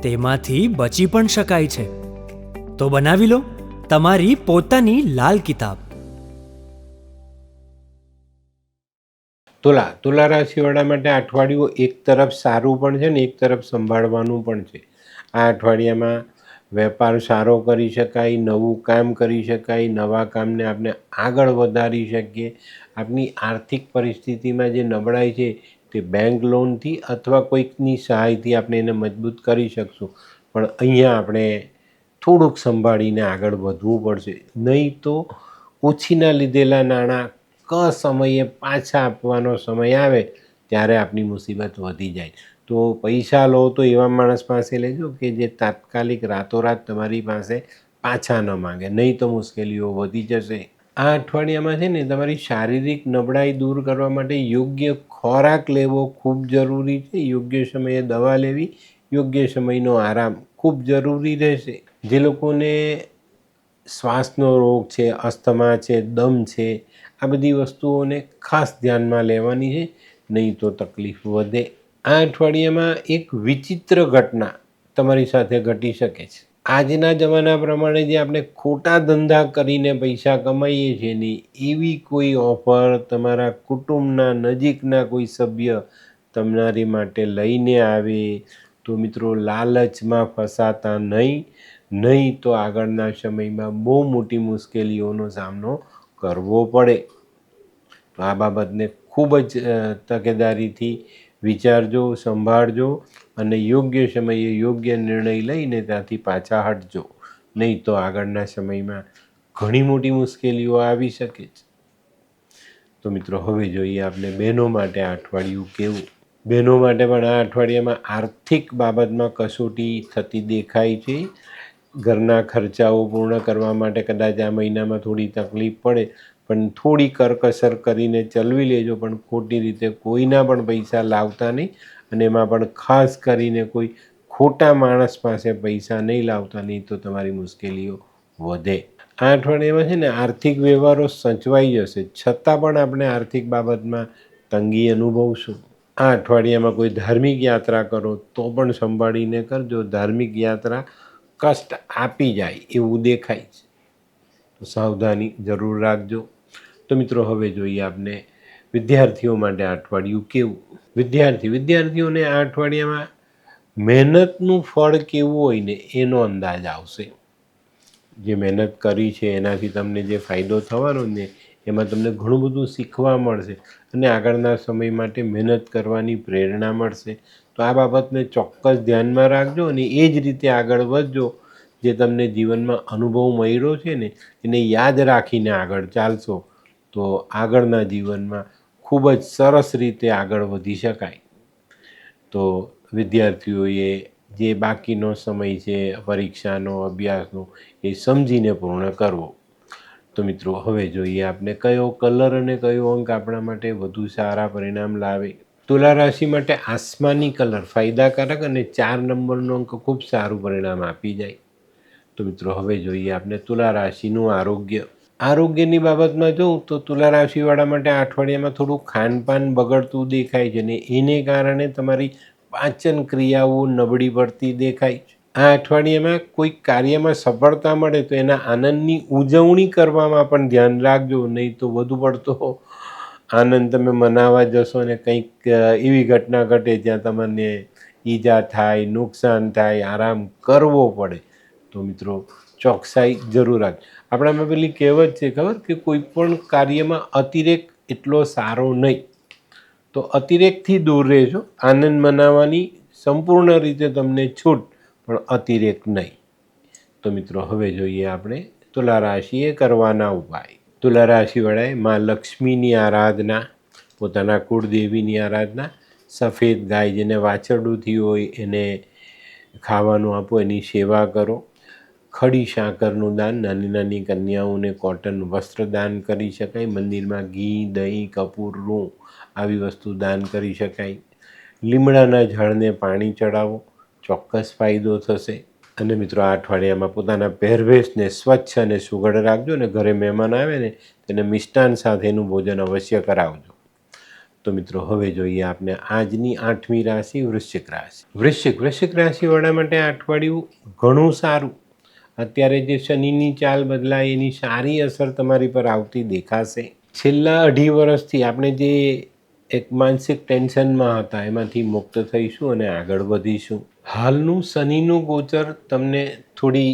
તેમાંથી બચી પણ શકાય છે. તો બનાવી લો તમારી પોતાની લાલ કિતાબ.
તુલા રાશિવાળા માટે આ અઠવાડિયું એક તરફ સારું પણ છે ને એક તરફ સંભાળવાનું પણ છે. આ અઠવાડિયામાં વેપાર સારો કરી શકાય, નવું કામ કરી શકાય, નવા કામને આપણે આગળ વધારી શકીએ. આપની આર્થિક પરિસ્થિતિમાં જે નબળાઈ છે તે બેંક લોનથી અથવા કોઈકની સહાયથી આપણે એને મજબૂત કરી શકશું. પણ અહીંયા આપણે થોડુંક સંભાળીને આગળ વધવું પડશે, નહીં તો ઓછીના લીધેલા નાણાં સમયે પાછા આપવાનો સમય આવે ત્યારે આપની મુસીબત વધી જાય. તો પૈસા લો તો એવા માણસ પાસે લેજો કે જે તાત્કાલિક રાતોરાત તમારી પાસે પાછા ન માંગે, નહીં તો મુશ્કેલીઓ વધી જશે. આ અઠવાડિયામાં છે ને તમારી શારીરિક નબળાઈ દૂર કરવા માટે યોગ્ય ખોરાક લેવો ખૂબ જરૂરી છે. યોગ્ય સમયે દવા લેવી, યોગ્ય સમયનો આરામ ખૂબ જરૂરી રહેશે. જે લોકોને શ્વાસનો રોગ છે, અસ્થમા છે, દમ છે, આ બધી વસ્તુઓને ખાસ ધ્યાનમાં લેવાની છે, નહીં તો તકલીફ વધે. આ અઠવાડિયામાં એક વિચિત્ર ઘટના તમારી સાથે ઘટી શકે છે. આજના જમાના પ્રમાણે જે આપણે ખોટા ધંધા કરીને પૈસા કમાઈએ છીએ ને એવી કોઈ ઓફર તમારા કુટુંબના નજીકના કોઈ સભ્ય તમારી માટે લઈને આવે તો મિત્રો લાલચમાં ફસાતા નહીં તો આગળના સમયમાં બહુ મોટી મુશ્કેલીઓનો સામનો કરવો પડે. તો આ બાબતને ખૂબ જ તકેદારીથી વિચારજો, સંભાળજો અને યોગ્ય સમયે યોગ્ય નિર્ણય લઈને ત્યાંથી પાછા હટજો, નહીં તો આગળના સમયમાં ઘણી મોટી મુશ્કેલીઓ આવી શકે છે. તો મિત્રો હવે જોઈએ આપણે બહેનો માટે આ અઠવાડિયું કેવું. બહેનો માટે પણ આ અઠવાડિયામાં આર્થિક બાબતમાં કસોટી થતી દેખાય છે. ઘરના ખર્ચાઓ પૂર્ણ કરવા માટે કદાચ આ મહિનામાં થોડી તકલીફ પડે, પણ થોડી કરકસર કરીને ચલવી લેજો. પણ ખોટી રીતે કોઈના પણ પૈસા લાવતા નહીં અને એમાં પણ ખાસ કરીને કોઈ ખોટા માણસ પાસે પૈસા નહીં લાવતા, નહીં તો તમારી મુશ્કેલીઓ વધે. આ અઠવાડિયામાં છે ને આર્થિક વ્યવહારો સચવાઈ જશે, છતાં પણ આપણે આર્થિક બાબતમાં તંગી અનુભવશું. આ અઠવાડિયામાં કોઈ ધાર્મિક યાત્રા કરો તો પણ સંભાળીને કરજો. ધાર્મિક યાત્રા કષ્ટ આપી જાય એવું દેખાય છે, તો સાવધાની જરૂર રાખજો. તો મિત્રો હવે જોઈએ આપણે વિદ્યાર્થીઓ માટે આ અઠવાડિયું કેવું. વિદ્યાર્થીઓને આ અઠવાડિયામાં મહેનતનું ફળ કેવું હોય ને એનો અંદાજ આવશે. જે મહેનત કરી છે એનાથી તમને જે ફાયદો થવાનો ને એમાં તમને ઘણું બધું શીખવા મળશે અને આગળના સમય માટે મહેનત કરવાની પ્રેરણા મળશે. તો આ બાબતને ચોક્કસ ધ્યાનમાં રાખજો અને એ જ રીતે આગળ વધજો. જે તમને જીવનમાં અનુભવ મળ્યો છે ને એને યાદ રાખીને આગળ ચાલશો તો આગળના જીવનમાં ખૂબ જ સરસ રીતે આગળ વધી શકાય. તો વિદ્યાર્થીઓએ જે બાકીનો સમય છે પરીક્ષાનો, અભ્યાસનો, એ સમજીને પૂર્ણ કરવો. તો મિત્રો હવે જોઈએ આપણે કયો કલર અને કયો અંક આપણા માટે વધુ સારા પરિણામ લાવે. તુલા રાશિ માટે આસમાની કલર ફાયદાકારક અને 4 નંબરનો અંક ખૂબ સારું પરિણામ આપી જાય. તો મિત્રો હવે જોઈએ આપણે તુલા રાશિનું આરોગ્યની બાબતમાં જોઉં તો તુલા રાશિવાળા માટે આ અઠવાડિયામાં થોડું ખાનપાન બગડતું દેખાય છે ને એને કારણે તમારી પાચન ક્રિયાઓ નબળી પડતી દેખાય છે. આ અઠવાડિયામાં કોઈ કાર્યમાં સફળતા મળે તો એના આનંદની ઉજવણી કરવામાં પણ ધ્યાન રાખજો, નહીં તો વધુ પડતો આનંદ તમે મનાવવા જશો ને કંઈક એવી ઘટના ઘટે જ્યાં તમને ઈજા થાય, નુકસાન થાય, આરામ કરવો પડે. તો મિત્રો ચોકસાઈ જરૂર રાખ. આપણામાં પેલી કહેવત છે ખબર કે કોઈ પણ કાર્યમાં અતિરેક એટલો સારો નહીં, તો અતિરેકથી દૂર રહેજો. આનંદ મનાવવાની સંપૂર્ણ રીતે તમને છૂટ, પણ અતિરેક નહીં. તો મિત્રો હવે જોઈએ આપણે તુલા રાશિએ કરવાના ઉપાય. તુલા રાશિવાળાએ મા લક્ષ્મીની આરાધના, પોતાના કુળદેવીની આરાધના, સફેદ ગાય જેને વાછરડું થયું હોય એને ખાવાનું આપો, એની સેવા કરો. ખડી સાકરનું દાન, નાની નાની કન્યાઓને કોટન વસ્ત્ર દાન કરી શકાય. મંદિરમાં ઘી, દહીં, કપૂર, રૂં આવી વસ્તુ દાન કરી શકાય. લીમડાના ઝાડને પાણી ચડાવો, ચોક્કસ ફાયદો થશે. અને મિત્રો આ અઠવાડિયામાં પોતાના પહેરવેશને સ્વચ્છ અને સુઘડ રાખજો અને ઘરે મહેમાન આવે ને તેને મિષ્ટાન સાથેનું ભોજન અવશ્ય કરાવજો. તો મિત્રો હવે જોઈએ આપણે આજની 8મી રાશિ વૃશ્ચિક રાશિ. વૃશ્ચિક રાશિવાળા માટે આ અઠવાડિયું ઘણું સારું. અત્યારે જે શનિની ચાલ બદલાય એની સારી અસર તમારી પર આવતી દેખાશે. છેલ્લા 2.5 વર્ષથી આપણે જે એક માનસિક ટેન્શનમાં હતા એમાંથી મુક્ત થઈશું અને આગળ વધીશું. હાલનું શનિનું ગોચર તમને થોડી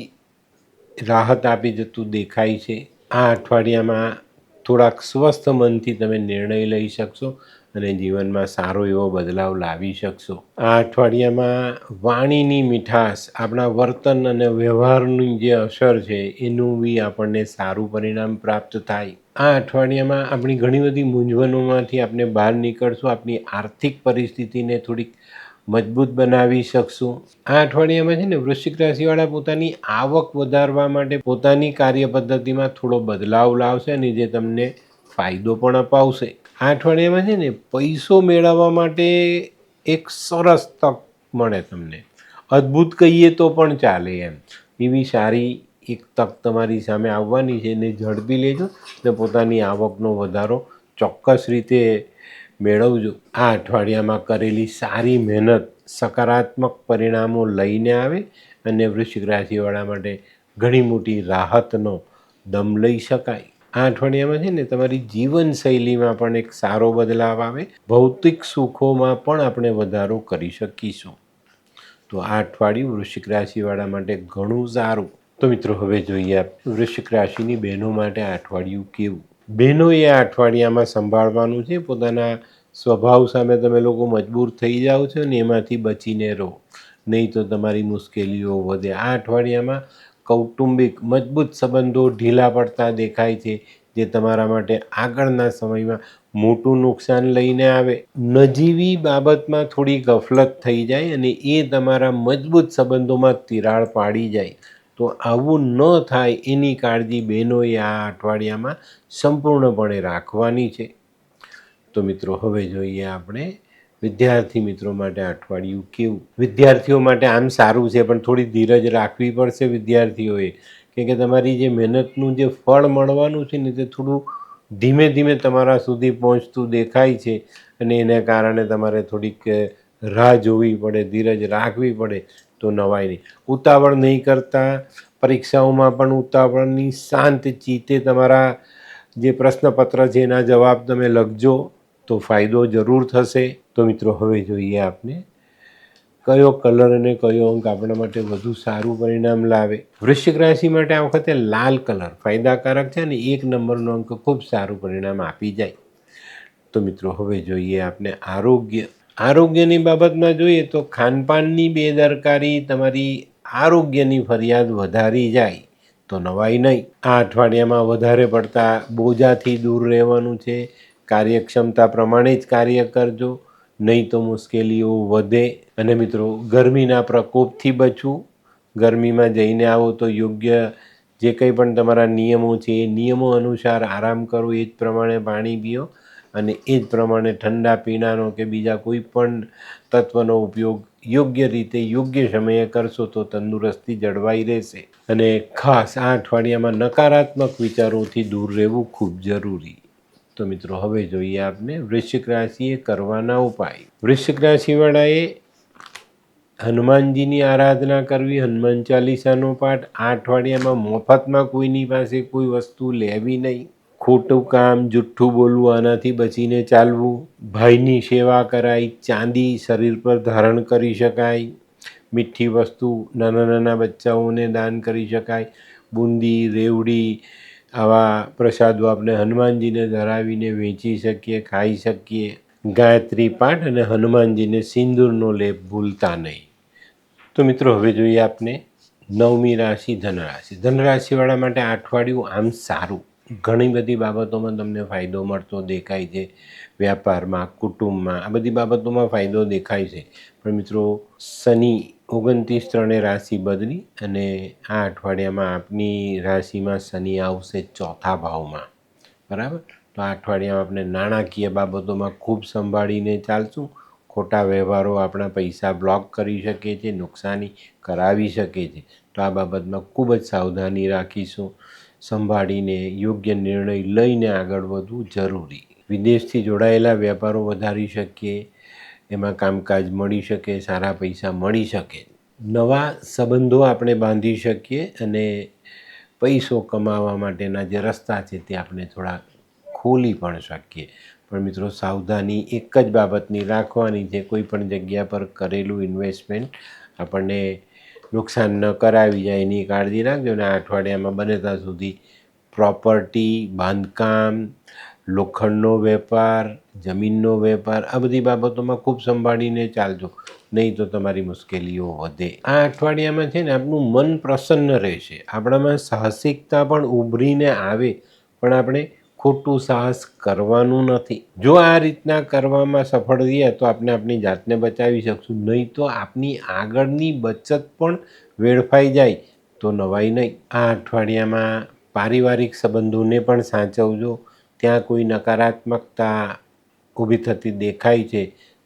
રાહત આપી જતું દેખાય છે. આ અઠવાડિયામાં થોડાક સ્વસ્થ મનથી તમે નિર્ણય લઈ શકશો અને જીવનમાં સારો એવો બદલાવ લાવી શકશો. આ અઠવાડિયામાં વાણીની મીઠાશ, આપણા વર્તન અને વ્યવહારની જે અસર છે એનું બી આપણને સારું પરિણામ પ્રાપ્ત થાય. આ અઠવાડિયામાં આપણી ઘણી બધી મૂંઝવણોમાંથી આપણે બહાર નીકળશું. આપણી આર્થિક પરિસ્થિતિને થોડીક મજબૂત બનાવી શકશું. આ અઠવાડિયામાં છે ને વૃશ્ચિક રાશિવાળા પોતાની આવક વધારવા માટે પોતાની કાર્ય પદ્ધતિમાં થોડો બદલાવ લાવશે અને જે તમને ફાયદો પણ અપાવશે. આ અઠવાડિયામાં છે ને પૈસો મેળવવા માટે એક સરસ તક મળે તમને. અદ્ભુત કહીએ તો પણ ચાલે એમ. એવી સારી એક તક તમારી સામે આવવાની છે એને ઝડપી લેજો અને પોતાની આવકનો વધારો ચોક્કસ રીતે મેળવજો. આ અઠવાડિયામાં કરેલી સારી મહેનત સકારાત્મક પરિણામો લઈને આવે અને વૃશ્ચિક રાશિવાળા માટે ઘણી મોટી રાહતનો દમ લઈ શકાય. આ અઠવાડિયામાં છે ને તમારી જીવનશૈલીમાં પણ એક સારો બદલાવ આવે, ભૌતિક સુખોમાં પણ આપણે વધારો કરી શકીશું. તો આ અઠવાડિયું વૃશ્ચિક રાશિવાળા માટે ઘણું સારું. તો મિત્રો હવે જોઈએ વૃશ્ચિક રાશિની બહેનો માટે આ અઠવાડિયું કેવું. બહેનોએ આ અઠવાડિયામાં સંભાળવાનું છે. પોતાના સ્વભાવ સામે તમે લોકો મજબૂર થઈ જાઓ છો ને એમાંથી બચીને રહો, નહીં તો તમારી મુશ્કેલીઓ વધે. આ અઠવાડિયામાં કૌટુંબિક મજબૂત સંબંધો ઢીલા પડતા દેખાય છે, જે તમારા માટે આગળના સમયમાં મોટું નુકસાન લઈને આવે. નજીવી બાબતમાં થોડી ગફલત થઈ જાય અને એ તમારા મજબૂત સંબંધોમાં તિરાડ પાડી જાય. તો આવું ન થાય એની કાળજી બહેનોએ આ અઠવાડિયામાં સંપૂર્ણપણે રાખવાની છે. તો મિત્રો હવે જોઈએ આપણે વિદ્યાર્થી મિત્રો માટે અઠવાડિયું કેવું. વિદ્યાર્થીઓ માટે આમ સારું છે, પણ થોડી ધીરજ રાખવી પડશે વિદ્યાર્થીઓએ, કે તમારી જે મહેનતનું જે ફળ મળવાનું છે ને તે થોડું ધીમે ધીમે તમારા સુધી પહોંચતું દેખાય છે, અને એને કારણે તમારે થોડીક રાહ જોવી પડે, ધીરજ રાખવી પડે. તો નવાય નહીં. ઉતાવળ નહીં કરતા, પરીક્ષાઓમાં પણ ઉતાવળની શાંત ચિત્તે તમારા જે પ્રશ્નપત્ર છે એના જવાબ તમે લખજો, તો ફાયદો જરૂર થશે. તો મિત્રો હવે જોઈએ આપણે કયો કલર અને કયો અંક આપણા માટે વધુ સારું પરિણામ લાવે. વૃશ્ચિક રાશિ માટે આ વખતે લાલ કલર ફાયદાકારક છે અને 1 નંબરનો અંક ખૂબ સારું પરિણામ આપી જાય. તો મિત્રો હવે જોઈએ આપણે આરોગ્યની બાબતમાં જોઈએ તો ખાનપાનની બેદરકારી તમારી આરોગ્યની ફરિયાદ વધારી જાય તો નવાઈ નહીં. આ અઠવાડિયામાં વધારે પડતા બોજાથી દૂર રહેવાનું છે. કાર્યક્ષમતા પ્રમાણે જ કાર્ય કરજો, નહીં તો મુશ્કેલીઓ વધે. અને મિત્રો ગરમીના પ્રકોપથી બચવું. ગરમીમાં જઈને આવો તો યોગ્ય જે કંઈ પણ તમારા નિયમો છે એ નિયમો અનુસાર આરામ કરો, એ જ પ્રમાણે પાણી પીઓ અને એ જ પ્રમાણે ઠંડા પીણાનો કે બીજા કોઈ પણ તત્વનો ઉપયોગ યોગ્ય રીતે યોગ્ય સમયે કરશો તો તંદુરસ્તી જળવાઈ રહેશે. અને ખાસ આ અઠવાડિયામાં નકારાત્મક વિચારોથી દૂર રહેવું ખૂબ જરૂરી. તો મિત્રો હવે જોઈએ આપણે વૃશ્ચિક રાશિએ કરવાના ઉપાય. વૃશ્ચિક રાશિવાળાએ હનુમાનજીની આરાધના કરવી, હનુમાન ચાલીસાનો પાઠ. આ અઠવાડિયામાં મફતમાં કોઈની પાસે કોઈ વસ્તુ લેવી નહીં. ખોટું કામ, જુઠ્ઠું બોલવું, આનાથી બચીને ચાલવું. ભાઈની સેવા કરાય, ચાંદી શરીર પર ધારણ કરી શકાય, મીઠી વસ્તુ નાના નાના બચ્ચાઓને દાન કરી શકાય. બુંદી, રેવડી આવા પ્રસાદો આપણે હનુમાનજીને ધરાવીને વેચી શકીએ, ખાઈ શકીએ. ગાયત્રી પાઠ અને હનુમાનજીને સિંદૂરનો લેપ ભૂલતા નહીં. તો મિત્રો હવે જોઈએ આપણે 9મી રાશિ ધનરાશિ. ધનરાશિવાળા માટે આ અઠવાડિયું આમ સારું. ઘણી બધી બાબતોમાં તમને ફાયદો મળતો દેખાય છે. વ્યાપારમાં, કુટુંબમાં, આ બધી બાબતોમાં ફાયદો દેખાય છે. પણ મિત્રો શનિ 29 રાશિ બદલી અને આ અઠવાડિયામાં આપની રાશિમાં શનિ આવશે 4થા ભાવમાં, બરાબર. તો આ અઠવાડિયામાં આપણે નાણાકીય બાબતોમાં ખૂબ સંભાળીને ચાલશું. ખોટા વ્યવહારો આપણા પૈસા બ્લોક કરી શકે છે, નુકસાની કરાવી શકે છે. તો આ બાબતમાં ખૂબ જ સાવધાની રાખીશું. સંભાળીને યોગ્ય નિર્ણય લઈને આગળ વધવું જરૂરી. વિદેશથી જોડાયેલા વ્યાપારો વધારી શકીએ, એમાં કામકાજ મળી શકે, સારા પૈસા મળી શકે, નવા સંબંધો આપણે બાંધી શકીએ અને પૈસો કમાવા માટેના જે રસ્તા છે તે આપણે થોડા ખોલી પણ શકીએ. પણ મિત્રો સાવધાની એક જ બાબતની રાખવાની છે, કોઈ પણ જગ્યા પર કરેલું ઇન્વેસ્ટમેન્ટ આપણને નુકસાન ન કરાવી જાય એની કાળજી રાખજો. અને આ અઠવાડિયામાં બને ત્યાં સુધી પ્રોપર્ટી, બાંધકામ, લોખંડનો વેપાર, જમીનનો વેપાર, આ બધી બાબતોમાં ખૂબ સંભાળીને ચાલજો, નહીં તો તમારી મુશ્કેલીઓ વધે. આ અઠવાડિયામાં છે ને આપણું મન પ્રસન્ન રહેશે. આપણામાં સાહસિકતા પણ ઉભરીને આવે, પણ આપણે ખોટું સાહસ કરવાનું નથી. જો આ રીતના કરવામાં સફળ રહ્યા તો આપણે આપણી જાતને બચાવી શકશું, નહીં તો આપની આગળની બચત પણ વેડફાઈ જાય તો નવાઈ નહીં. આ અઠવાડિયામાં પારિવારિક સંબંધોને પણ સાચવજો. ત્યાં કોઈ નકારાત્મકતા ઊભી થતી દેખાય છે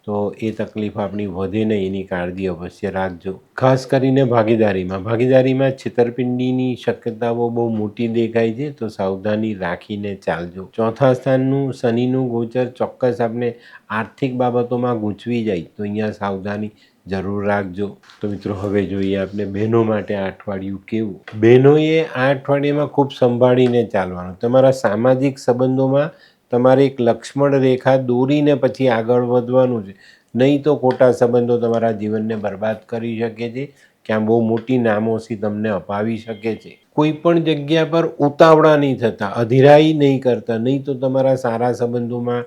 તો એ તકલીફ આપણી વધે નહીં એની કાળજી અવશ્ય રાખજો. ખાસ કરીને ભાગીદારીમાં છેતરપિંડીની શક્યતાઓ બહુ મોટી દેખાય છે, તો સાવધાની રાખીને ચાલજો. 4થા સ્થાનનું શનિનું ગોચર ચોક્કસ આપણે આર્થિક બાબતોમાં ગૂંચવી જાય, તો અહીંયા સાવધાની જરૂર રાખજો. તો મિત્રો હવે જોઈએ આપણે બહેનો માટે આ અઠવાડિયું કેવું. બહેનોએ આ અઠવાડિયામાં ખૂબ સંભાળીને ચાલવાનું. તમારા સામાજિક સંબંધોમાં તમારે એક લક્ષ્મણ રેખા દોરીને પછી આગળ વધવાનું છે, નહીં તો ખોટા સંબંધો તમારા જીવનને બરબાદ કરી શકે છે, ક્યાં બહુ મોટી નામોશી તમને અપાવી શકે છે. કોઈ પણ જગ્યા પર ઉતાવળા નહીં થતા, અધીરાઈ નહીં કરતા, નહીં તો તમારા સારા સંબંધોમાં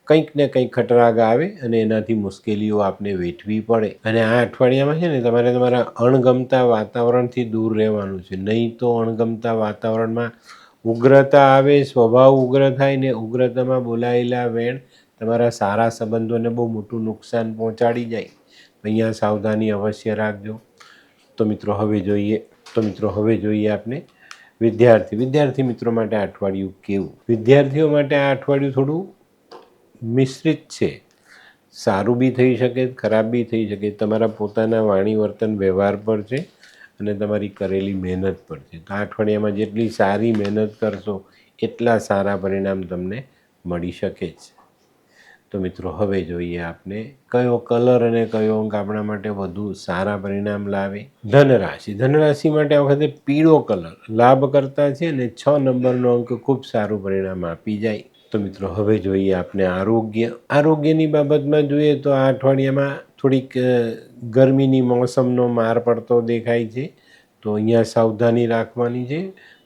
કંઈક ને કંઈક ખટરાગ આવે અને એનાથી મુશ્કેલીઓ આપને વેઠવી પડે. અને આ અઠવાડિયામાં છે ને તમારે તમારા અણગમતા વાતાવરણથી દૂર રહેવાનું છે, નહીં તો અણગમતા વાતાવરણમાં ઉગ્રતા આવે, સ્વભાવ ઉગ્ર થાય ને ઉગ્રતામાં બોલાયેલા વેણ તમારા સારા સંબંધોને બહુ મોટું નુકસાન પહોંચાડી જાય. અહીંયા સાવધાની અવશ્ય રાખજો. તો મિત્રો હવે જોઈએ આપણે વિદ્યાર્થી મિત્રો માટે આ અઠવાડિયું કેવું. વિદ્યાર્થીઓ માટે આ અઠવાડિયું થોડું મિશ્રિત છે. સારું બી થઈ શકે, ખરાબ બી થઈ શકે. તમારા પોતાના વાણી વર્તન વ્યવહાર પર છે અને તમારી કરેલી મહેનત પર છે. તો આ અઠવાડિયામાં જેટલી સારી મહેનત કરશો એટલા સારા પરિણામ તમને મળી શકે છે. તો મિત્રો હવે જોઈએ આપણે કયો કલર અને કયો અંક આપણા માટે વધુ સારા પરિણામ લાવે. ધનરાશિ માટે આ વખતે પીળો કલર લાભ કરતા છે અને 6 નંબરનો અંક ખૂબ સારું પરિણામ આપી જાય. તો મિત્રો હવે જોઈએ આપણે આરોગ્યની બાબતમાં જોઈએ તો આ અઠવાડિયામાં થોડીક ગરમીની મોસમનો માર પડતો દેખાય છે. તો અહીંયા સાવધાની રાખવાની છે.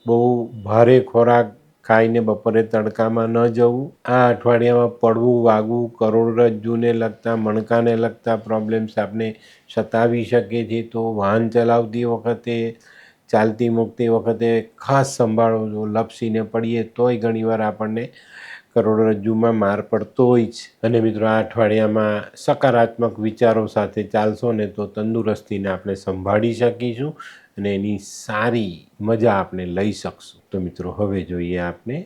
બહુ ભારે ખોરાક ખાઈને બપોરે તડકામાં ન જવું. આ અઠવાડિયામાં પડવું, વાગવું, કરોડરજ્જુને લગતા, મણકાને લગતા પ્રોબ્લેમ્સ આપને સતાવી શકે છે. તો વાહન ચલાવતી વખતે, ચાલતી મૂકતી વખતે ખાસ સંભાળો. જો લપસીને પડીએ તોય ઘણીવાર આપણને કરોડરજ્જુમાં માર પડતો હોય છે. અને મિત્રો આ અઠવાડિયામાં સકારાત્મક વિચારો સાથે ચાલશો ને તો તંદુરસ્તીને આપણે સંભાળી શકીશું અને એની સારી મજા આપણે લઈ શકશું. તો મિત્રો હવે જોઈએ આપણે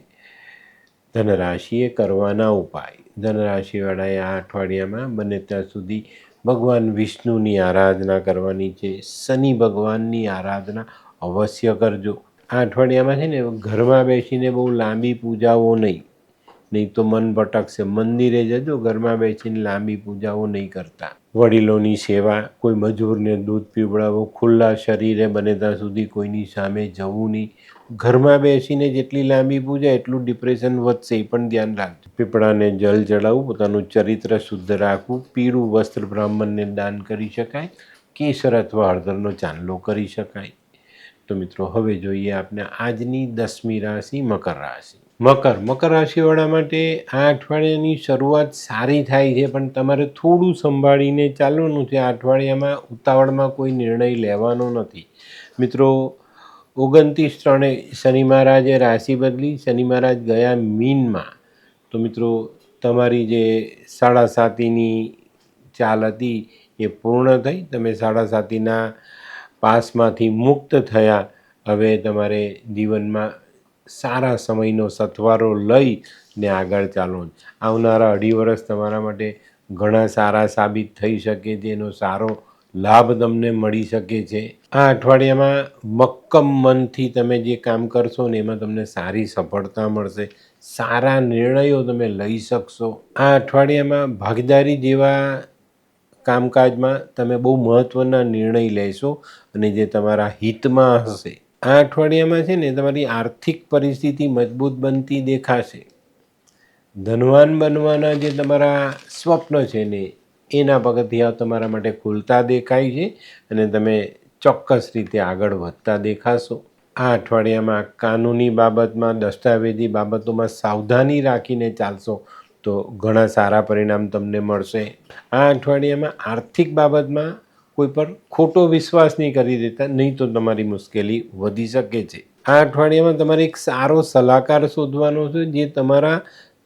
ધનરાશિએ કરવાના ઉપાય. ધનરાશિવાળાએ આ અઠવાડિયામાં બને ત્યાં સુધી ભગવાન વિષ્ણુની આરાધના કરવાની છે. શનિ ભગવાનની આરાધના અવશ્ય કરજો. આ અઠવાડિયામાં છે ને ઘરમાં બેસીને બહુ લાંબી પૂજાઓ નહીં તો મન ભટકશે. મંદિરે જજો, ઘરમાં બેસીને લાંબી પૂજાઓ નહીં કરતા. વડીલોની સેવા, કોઈ મજૂરને દૂધ પીવડાવો, ખુલ્લા શરીરે બને ત્યાં સુધી કોઈની સામે જવું નહીં. ઘરમાં બેસીને જેટલી લાંબી પૂજા એટલું ડિપ્રેશન વધશે, એ પણ ધ્યાન રાખજો. પીપળાને જલ ચડાવવું, પોતાનું ચરિત્ર શુદ્ધ રાખવું, પીળું વસ્ત્ર બ્રાહ્મણને દાન કરી શકાય, કેસર અથવા હળદરનો ચાંદલો કરી શકાય. તો મિત્રો હવે જોઈએ આપણે આજની 10મી રાશિ મકર રાશિ. મકર રાશિવાળા માટે આ અઠવાડિયાની શરૂઆત સારી થાય છે, પણ તમારે થોડું સંભાળીને ચાલવાનું છે. આ અઠવાડિયામાં ઉતાવળમાં કોઈ નિર્ણય લેવાનો નથી. મિત્રો 29/3 શનિ મહારાજે રાશિ બદલી. શનિ મહારાજ ગયા મીનમાં. તો મિત્રો તમારી જે 7.5ની ચાલ હતી એ પૂર્ણ થઈ. તમે 7.5ના પાસમાંથી મુક્ત થયા. હવે તમારે જીવનમાં સારા સમયનો સથવારો લઈને આગળ ચાલો. આવનારા 2.5 વર્ષ તમારા માટે ઘણા સારા સાબિત થઈ શકે છે. એનો સારો લાભ તમને મળી શકે છે. આ અઠવાડિયામાં મક્કમ મનથી તમે જે કામ કરશો ને એમાં તમને સારી સફળતા મળશે. સારા નિર્ણયો તમે લઈ શકશો. આ અઠવાડિયામાં ભાગીદારી જેવા કામકાજમાં તમે બહુ મહત્ત્વના નિર્ણય લેશો અને જે તમારા હિતમાં હશે. આ અઠવાડિયામાં છે ને તમારી આર્થિક પરિસ્થિતિ મજબૂત બનતી દેખાશે. ધનવાન બનવાના જે તમારા સ્વપ્ન છે ને એના પગથિયા તમારા માટે ખુલતા દેખાય છે અને તમે ચોક્કસ રીતે આગળ વધતા દેખાશો. આ અઠવાડિયામાં કાનૂની બાબતમાં, દસ્તાવેજી બાબતોમાં સાવધાની રાખીને ચાલશો તો ઘણા સારા પરિણામ તમને મળશે. આ અઠવાડિયામાં આર્થિક બાબતમાં કોઈ પર ખોટો વિશ્વાસ નહીં કરી દેતા, નહીં તો તમારી મુશ્કેલી વધી શકે છે. આ અઠવાડિયામાં તમારે એક સારો સલાહકાર શોધવાનો છે જે તમારા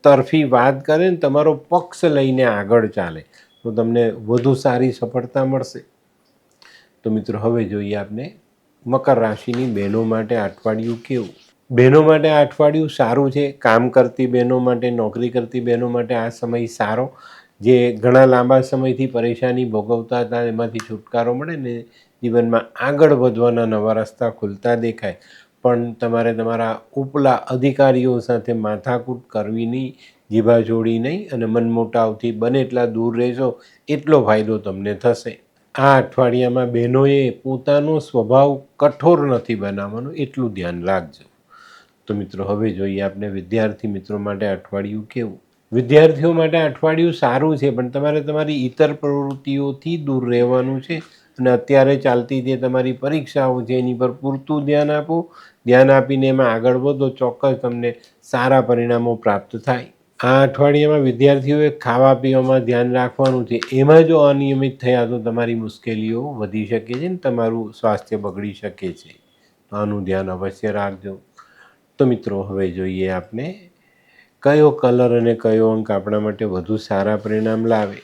તરફી વાત કરે ને તમારો પક્ષ લઈને આગળ ચાલે, તો તમને વધુ સારી સફળતા મળશે. તો મિત્રો હવે જોઈએ આપણે મકર રાશિની બહેનો માટે અઠવાડિયું કેવું. બહેનો માટે આ અઠવાડિયું સારું છે. કામ કરતી બહેનો માટે, નોકરી કરતી બહેનો માટે આ સમય સારો. જે ઘણા લાંબા સમયથી પરેશાની ભોગવતા હતા એમાંથી છુટકારો મળે ને જીવનમાં આગળ વધવાના નવા રસ્તા ખુલતા દેખાય. પણ તમારે તમારા ઉપલા અધિકારીઓ સાથે માથાકૂટ કરવી નહીં, જીભાજોડી નહીં અને મનમોટાવથી બને એટલા દૂર રહેશો એટલો ફાયદો તમને થશે. આ અઠવાડિયામાં બહેનોએ પોતાનો સ્વભાવ કઠોર નથી બનાવવાનો, એટલું ધ્યાન રાખજો. તો મિત્રો હવે જોઈએ આપણે વિદ્યાર્થી મિત્રો માટે અઠવાડિયું કેવું. વિદ્યાર્થીઓ માટે અઠવાડિયું સારું છે, પણ તમારે તમારી ઇતર પ્રવૃત્તિઓથી દૂર રહેવાનું છે અને અત્યારે ચાલતી જે તમારી પરીક્ષાઓ છે એની પર પૂરતું ધ્યાન આપો. ધ્યાન આપીને એમાં આગળ વધો, ચોક્કસ તમને સારા પરિણામો પ્રાપ્ત થાય. આ અઠવાડિયામાં વિદ્યાર્થીઓએ ખાવા પીવામાં ધ્યાન રાખવાનું છે. એમાં જો અનિયમિત થયા તો તમારી મુશ્કેલીઓ વધી શકે છે ને તમારું સ્વાસ્થ્ય બગડી શકે છે. તો આનું ધ્યાન અવશ્ય રાખજો. તો મિત્રો હવે જોઈએ આપણે કયો કલર અને કયો અંક આપણા માટે વધુ સારા પરિણામ લાવે.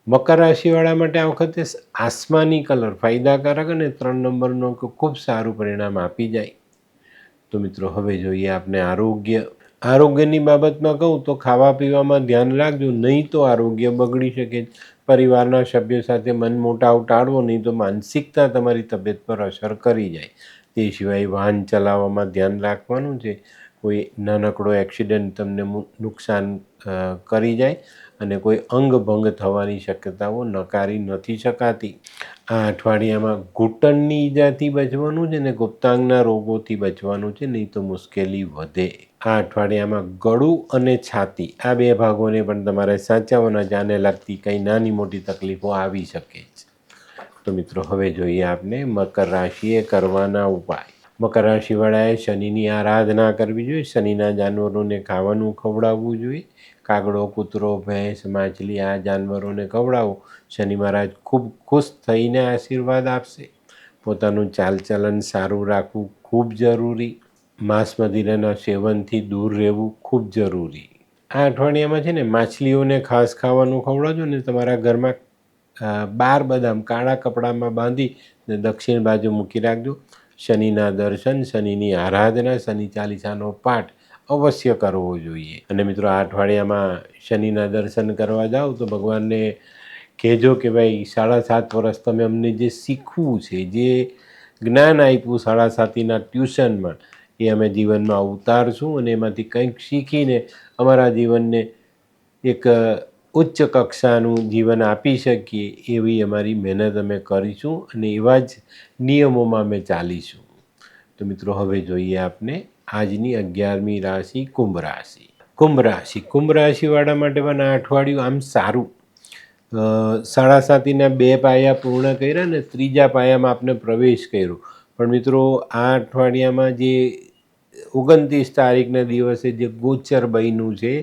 મકર રાશિવાળા માટે આ વખતે આસમાની કલર ફાયદાકારક અને 3 નંબરનો અંક ખૂબ સારું પરિણામ આપી જાય. તો મિત્રો હવે જોઈએ આપણે આરોગ્યની બાબતમાં કહું તો ખાવા પીવામાં ધ્યાન રાખજો, નહીં તો આરોગ્ય બગડી શકે. પરિવારના સભ્યો સાથે મનમોટાવ ટાળવો, નહીં તો માનસિકતા તમારી તબિયત પર અસર કરી જાય. તે સિવાય વાહન ચલાવવામાં ધ્યાન રાખવાનું છે. કોઈ નાનકડો એક્સિડન્ટ તમને નુકસાન કરી જાય અને કોઈ અંગભંગ થવાની શક્યતાઓ નકારી નથી શકાતી. આ અઠવાડિયામાં ઘૂંટણની ઈજાથી બચવાનું છે ને ગુપ્તાંગના રોગોથી બચવાનું છે, નહીં તો મુશ્કેલી વધે. આ અઠવાડિયામાં ગળું અને છાતી આ 2 ભાગોને પણ તમારે સાચવવાના છે. આને લગતી કંઈ નાની મોટી તકલીફો આવી શકે છે. તો મિત્રો હવે જોઈએ આપણે મકર રાશિએ કરવાના ઉપાય. મકર રાશિવાળાએ શનિની આરાધના કરવી જોઈએ. શનિના જાનવરોને ખાવાનું ખવડાવવું જોઈએ. કાગડો, કૂતરો, ભેંસ, માછલી આ જાનવરોને ખવડાવો. શનિ મહારાજ ખૂબ ખુશ થઈને આશીર્વાદ આપશે. પોતાનું ચાલચલન સારું રાખવું ખૂબ જરૂરી. માંસ મદિરાના સેવનથી દૂર રહેવું ખૂબ જરૂરી. આ અઠવાડિયામાં છે ને માછલીઓને ખાસ ખાવાનું ખવડાવજો ને તમારા ઘરમાં 12 બદામ કાળા કપડામાં બાંધી ને દક્ષિણ બાજુ મૂકી રાખજો. શનિના દર્શન, શનિની આરાધના, શનિ ચાલીસાનો પાઠ અવશ્ય કરવો જોઈએ. અને મિત્રો આ અઠવાડિયામાં શનિના દર્શન કરવા જાઓ તો ભગવાનને કહેજો કે ભાઈ 7.5 વર્ષ તમે અમને જે શીખવું છે, જે જ્ઞાન આપ્યું 7.5ના ટ્યુશનમાં, એ અમે જીવનમાં ઉતારશું અને એમાંથી કંઈક શીખીને અમારા જીવનને એક ઉચ્ચ કક્ષાનું જીવન આપી શકીએ એવી અમારી મહેનત અમે કરીશું અને એવા જ નિયમોમાં અમે ચાલીશું. તો મિત્રો હવે જોઈએ આપણે આજની 11મી રાશિ કુંભ રાશિ. કુંભ રાશિવાળા માટે પણ આ અઠવાડિયું આમ સારું. 7.5ના 2 પાયા પૂર્ણ કર્યા ને 3જા પાયામાં આપણે પ્રવેશ કર્યો. પણ મિત્રો આ અઠવાડિયામાં જે 29 તારીખના દિવસે જે ગોચર બન્યું છે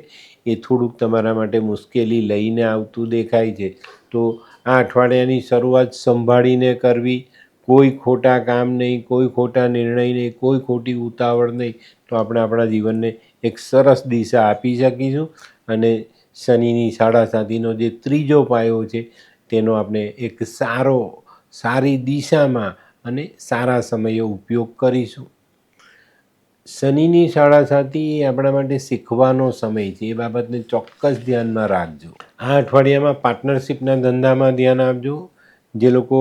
એ થોડુંક તમારા માટે મુશ્કેલી લઈને આવતું દેખાય છે. તો આ અઠવાડિયાની શરૂઆત સંભાળીને કરવી. કોઈ ખોટા કામ નહીં, કોઈ ખોટા નિર્ણય નહીં, કોઈ ખોટી ઉતાવળ નહીં, તો આપણે આપણા જીવનને એક સરસ દિશા આપી શકીશું. અને શનિની 7.5નો જે 3જો પાયો છે તેનો આપણે એક સારી દિશામાં અને સારા સમયે ઉપયોગ કરીશું. શનિની 7.5 એ આપણા માટે શીખવાનો સમય છે, એ બાબતને ચોક્કસ ધ્યાનમાં રાખજો. આ અઠવાડિયામાં પાર્ટનરશિપના ધંધામાં ધ્યાન આપજો. જે લોકો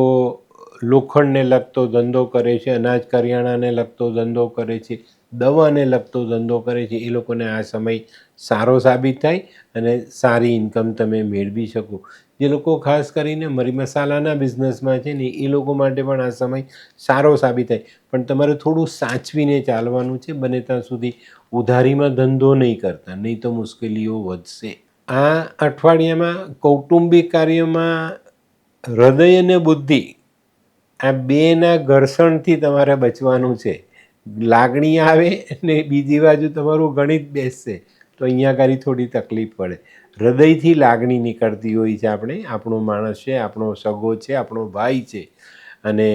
લોખંડને લગતો ધંધો કરે છે, અનાજ કરિયાણાને લગતો ધંધો કરે છે, દવાને લગતો ધંધો કરે છે, એ લોકોને આ સમય સારો સાબિત થાય અને સારી ઇન્કમ તમે મેળવી શકો. જે લોકો ખાસ કરીને મરી મસાલાના બિઝનેસમાં છે ને એ લોકો માટે પણ આ સમય સારો સાબિત થાય. પણ તમારે થોડું સાચવીને ચાલવાનું છે. બને ત્યાં સુધી ઉધારીમાં ધંધો નહીં કરતા, નહીં તો મુશ્કેલીઓ વધશે. આ અઠવાડિયામાં કૌટુંબિક કાર્યમાં હૃદય અને બુદ્ધિ આ 2ના ઘર્ષણથી તમારે બચવાનું છે. લાગણી આવે ને બીજી બાજુ તમારું ગણિત બેસશે તો અહીંયા આગળ થોડી તકલીફ પડે. હૃદયથી લાગણી નીકળતી હોય છે. આપણો માણસ છે, આપણો સગો છે, આપણો ભાઈ છે, અને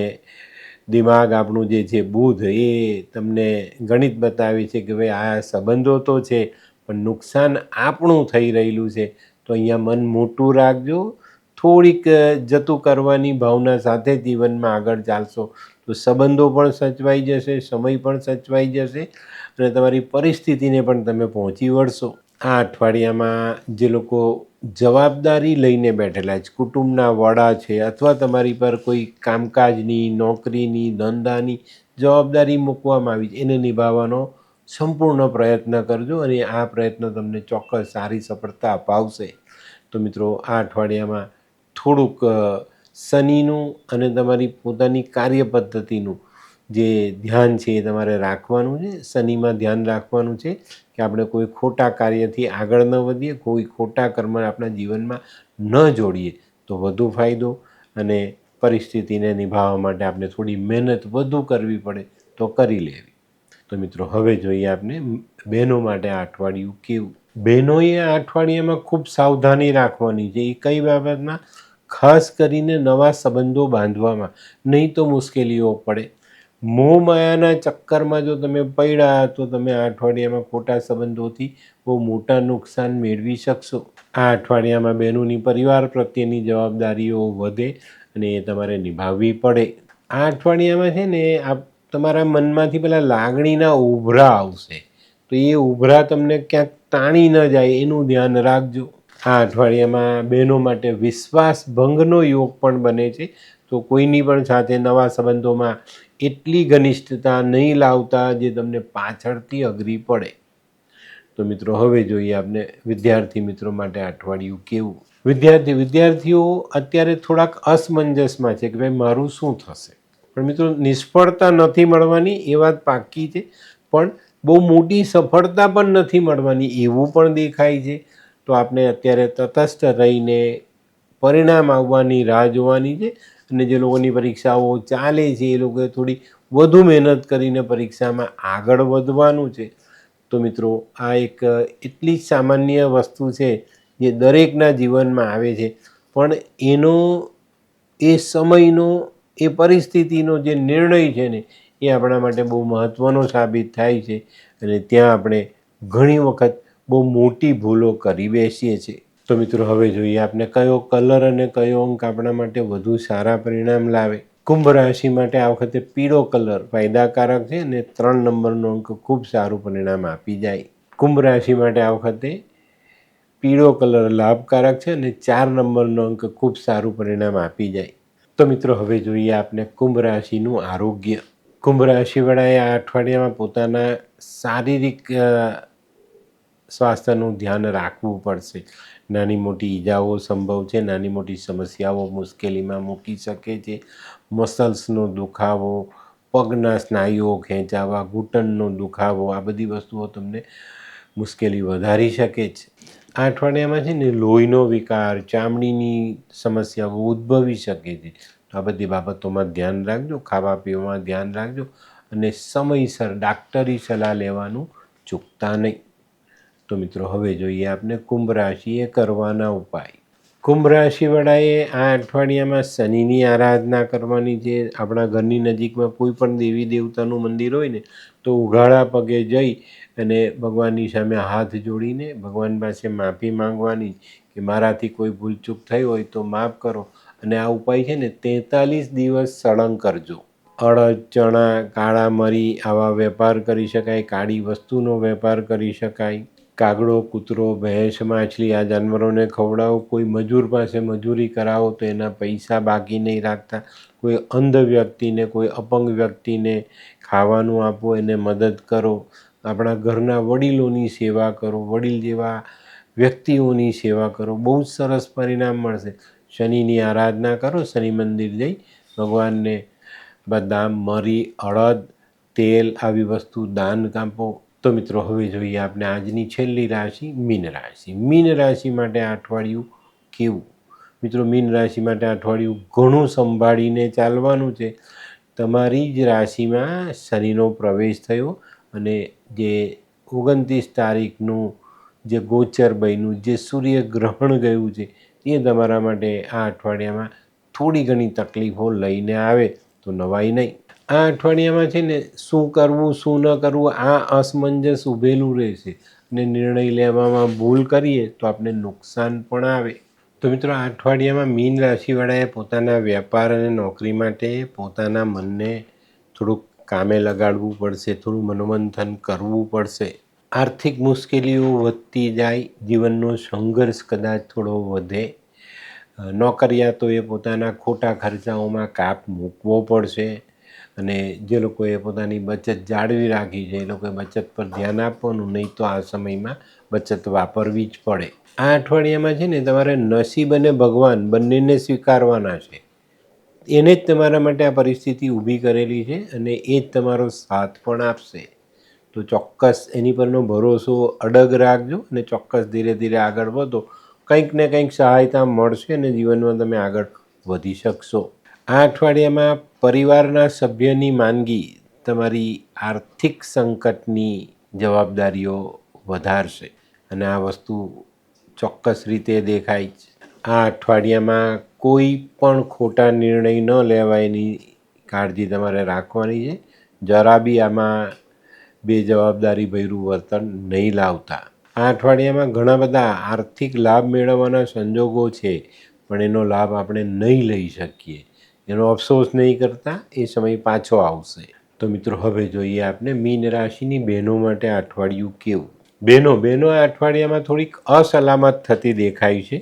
દિમાગ આપણું જે છે બુધ એ તમને ગણિત બતાવે છે કે ભાઈ આ સંબંધો તો છે પણ નુકસાન આપણું થઈ રહેલું છે. તો અહીંયા મન મોટું રાખજો. થોડીક જતું કરવાની ભાવના સાથે જીવનમાં આગળ ચાલશો તો સંબંધો પણ સચવાઈ જશે, સમય પણ સચવાઈ જશે અને તમારી પરિસ્થિતિને પણ તમે પહોંચી વળશો. આ અઠવાડિયામાં જે લોકો જવાબદારી લઈને બેઠેલા છે, કુટુંબના વડા છે, અથવા તમારી પર કોઈ કામકાજની, નોકરીની, ધંધાની જવાબદારી મૂકવામાં આવી છે, એને નિભાવવાનો સંપૂર્ણ પ્રયત્ન કરજો અને આ પ્રયત્ન તમને ચોક્કસ સારી સફળતા અપાવશે. તો મિત્રો આ અઠવાડિયામાં થોડુંક શનિનું અને તમારી પોતાની કાર્ય પદ્ધતિનું જે ધ્યાન છે એ તમારે રાખવાનું છે. શનિમાં ધ્યાન રાખવાનું છે કે આપણે કોઈ ખોટા કાર્યથી આગળ ન વધીએ, કોઈ ખોટા કર્મ આપણા જીવનમાં ન જોડીએ તો વધુ ફાયદો, અને પરિસ્થિતિને નિભાવવા માટે આપણે થોડી મહેનત વધુ કરવી પડે તો કરી લેવી. તો મિત્રો હવે જોઈએ આપણે બહેનો માટે આ અઠવાડિયું કેવું. બહેનોએ આ અઠવાડિયામાં ખૂબ સાવધાની રાખવાની છે. એ કઈ બાબતમાં? ખાસ કરીને નવા સંબંધો બાંધવામાં, નહીં તો મુશ્કેલીઓ પડે. મોહ માયાના ચક્કરમાં જો તમે પડ્યા તો તમે આ અઠવાડિયામાં ખોટા સંબંધોથી બહુ મોટા નુકસાન મેળવી શકશો. આ અઠવાડિયામાં બહેનોની પરિવાર પ્રત્યેની જવાબદારીઓ વધે અને એ તમારે નિભાવવી પડે. આ અઠવાડિયામાં છે ને તમારા મનમાંથી પેલા લાગણીના ઉભરા આવશે, તો એ ઉભરા તમને ક્યાંક તાણી ન જાય એનું ધ્યાન રાખજો. આ અઠવાડિયામાં બહેનો માટે વિશ્વાસ ભંગનો યોગ પણ બને છે, તો કોઈની પણ સાથે નવા સંબંધોમાં એટલી ઘનિષ્ઠતા નહીં લાવતા જે તમને પાછળથી અઘરી પડે. તો મિત્રો હવે જોઈએ આપણે વિદ્યાર્થી મિત્રો માટે અઠવાડિયું કેવું. વિદ્યાર્થીઓ અત્યારે થોડાક અસમંજસમાં છે કે ભાઈ મારું શું થશે. પણ મિત્રો નિષ્ફળતા નથી મળવાની એ વાત પાક્કી છે, પણ બહુ મોટી સફળતા પણ નથી મળવાની એવું પણ દેખાય છે. તો આપણે અત્યારે તટસ્થ રહીને પરિણામ આવવાની રાહ જોવાની છે. અને જે લોકોની પરીક્ષાઓ ચાલે છે એ લોકોએ થોડી વધુ મહેનત કરીને પરીક્ષામાં આગળ વધવાનું છે. તો મિત્રો આ એક એટલી જ સામાન્ય વસ્તુ છે જે દરેકના જીવનમાં આવે છે, પણ એનો એ સમયનો એ પરિસ્થિતિનો જે નિર્ણય છે ને એ આપણા માટે બહુ મહત્ત્વનો સાબિત થાય છે. અને ત્યાં આપણે ઘણી વખત બહુ મોટી ભૂલો કરી બેસીએ છીએ. તો મિત્રો હવે જોઈએ આપણે કયો કલર અને કયો અંક આપણા માટે વધુ સારા પરિણામ લાવે. કુંભ રાશિ માટે આ વખતે પીળો કલર ફાયદાકારક છે અને 3 નંબરનો અંક ખૂબ સારું પરિણામ આપી જાય. કુંભ રાશિ માટે આ વખતે પીળો કલર લાભકારક છે અને 4 નંબરનો અંક ખૂબ સારું પરિણામ આપી જાય. તો મિત્રો હવે જોઈએ આપણે કુંભ રાશિનું આરોગ્ય. કુંભ રાશિવાળાએ આ અઠવાડિયામાં પોતાના શારીરિક સ્વાસ્થ્યનું ધ્યાન રાખવું પડશે. નાની મોટી ઈજાઓ સંભવ છે, નાની મોટી સમસ્યાઓ મુશ્કેલીમાં મૂકી શકે છે. મસલ્સનો દુખાવો, પગના સ્નાયુઓ ખેંચાવા, ઘૂંટણનો દુખાવો, આ બધી વસ્તુઓ તમને મુશ્કેલી વધારી શકે છે. આ અઠવાડિયામાં છે ને લોહીનો વિકાર, ચામડીની સમસ્યાઓ ઉદ્ભવી શકે છે. આ બધી બાબતોમાં ધ્યાન રાખજો, ખાવા પીવામાં ધ્યાન રાખજો અને સમયસર ડાક્ટરી સલાહ લેવાનું ચૂકતા નહીં. તો મિત્રો હવે જોઈએ આપણે કુંભ રાશિએ કરવાના ઉપાય. કુંભ રાશિવાળાએ આ અઠવાડિયામાં શનિની આરાધના કરવાની છે. આપણા ઘરની નજીકમાં કોઈ પણ દેવી દેવતાનું મંદિર હોય ને તો ઉઘાડા પગે જઈ અને ભગવાનની સામે હાથ જોડીને ભગવાન પાસે માફી માંગવાની કે મારાથી કોઈ ભૂલચૂક થઈ હોય તો માફ કરો. અને આ ઉપાય છે ને 43 દિવસ સળંગ કરજો. અડદ, ચણા, કાળા મરી આવા વેપાર કરી શકાય. કાળી વસ્તુનો વેપાર કરી શકાય. કાગડો, કૂતરો, ભેંસ, માછલી આ જાનવરોને ખવડાવો. કોઈ મજૂર પાસે મજૂરી કરાવો તો એના પૈસા બાકી નહીં રાખતા. કોઈ અંધ વ્યક્તિને, કોઈ અપંગ વ્યક્તિને ખાવાનું આપો, એને મદદ કરો. આપણા ઘરના વડીલોની સેવા કરો, વડીલ જેવા વ્યક્તિઓની સેવા કરો, બહુ જ સરસ પરિણામ મળશે. શનિની આરાધના કરો, શનિ મંદિર જઈ ભગવાનને બદામ, મરી, અડદ, તેલ આવી વસ્તુ દાન આપો. તો મિત્રો હવે જોઈએ આપણે આજની છેલ્લી રાશિ મીન રાશિ. મીન રાશિ માટે આ અઠવાડિયું કેવું. મિત્રો મીન રાશિ માટે આ અઠવાડિયું ઘણું સંભાળીને ચાલવાનું છે. તમારી જ રાશિમાં શનિનો પ્રવેશ થયો અને જે 29 તારીખનું જે ગોચર બન્યું, જે સૂર્યગ્રહણ ગયું છે એ તમારા માટે આ અઠવાડિયામાં થોડી ઘણી તકલીફો લઈને આવે તો નવાઈ નહીં. આ અઠવાડિયામાં છે ને શું કરવું શું ન કરવું આ અસમંજસ ઊભેલું રહેશે અને નિર્ણય લેવામાં ભૂલ કરીએ તો આપણે નુકસાન પણ આવે. તો મિત્રો આ અઠવાડિયામાં મીન રાશિવાળાએ પોતાના વેપાર અને નોકરી માટે પોતાના મનને થોડુંક કામે લગાડવું પડશે, થોડું મનોમંથન કરવું પડશે. આર્થિક મુશ્કેલીઓ વધતી જાય, જીવનનો સંઘર્ષ કદાચ થોડો વધે. નોકરિયાતોએ પોતાના ખોટા ખર્ચાઓમાં કાપ મૂકવો પડશે. અને જે લોકોએ પોતાની બચત જાળવી રાખી છે એ લોકોએ બચત પર ધ્યાન આપવાનું, નહીં તો આ સમયમાં બચત વાપરવી જ પડે. આ અઠવાડિયામાં છે ને તમારે નસીબ અને ભગવાન બંનેને સ્વીકારવાના છે. એને જ તમારા માટે આ પરિસ્થિતિ ઊભી કરેલી છે અને એ જ તમારો સાથ પણ આપશે. તો ચોક્કસ એની પરનો ભરોસો અડગ રાખજો અને ચોક્કસ ધીરે ધીરે આગળ વધો. કંઈક ને કંઈક સહાયતા મળશે અને જીવનમાં તમે આગળ વધી શકશો. આ અઠવાડિયામાં પરિવારના સભ્યની માંદગી તમારી આર્થિક સંકટની જવાબદારીઓ વધારશે અને આ વસ્તુ ચોક્કસ રીતે દેખાય છે. આ અઠવાડિયામાં કોઈ પણ ખોટા નિર્ણય ન લેવાય એની કાળજી તમારે રાખવાની છે. જરા બી આમાં બેજવાબદારી ભર્યું વર્તન નહીં લાવતા. આ અઠવાડિયામાં ઘણા બધા આર્થિક લાભ મેળવવાના સંજોગો છે, પણ એનો લાભ આપણે નહીં લઈ શકીએ. એનો અફસોસ નહીં કરતા, એ સમય પાછો આવશે. તો મિત્રો, હવે જોઈએ આપણે મીન રાશિની બહેનો માટે આ અઠવાડિયું કેવું. બહેનો આ અઠવાડિયામાં થોડીક અસલામત થતી દેખાય છે,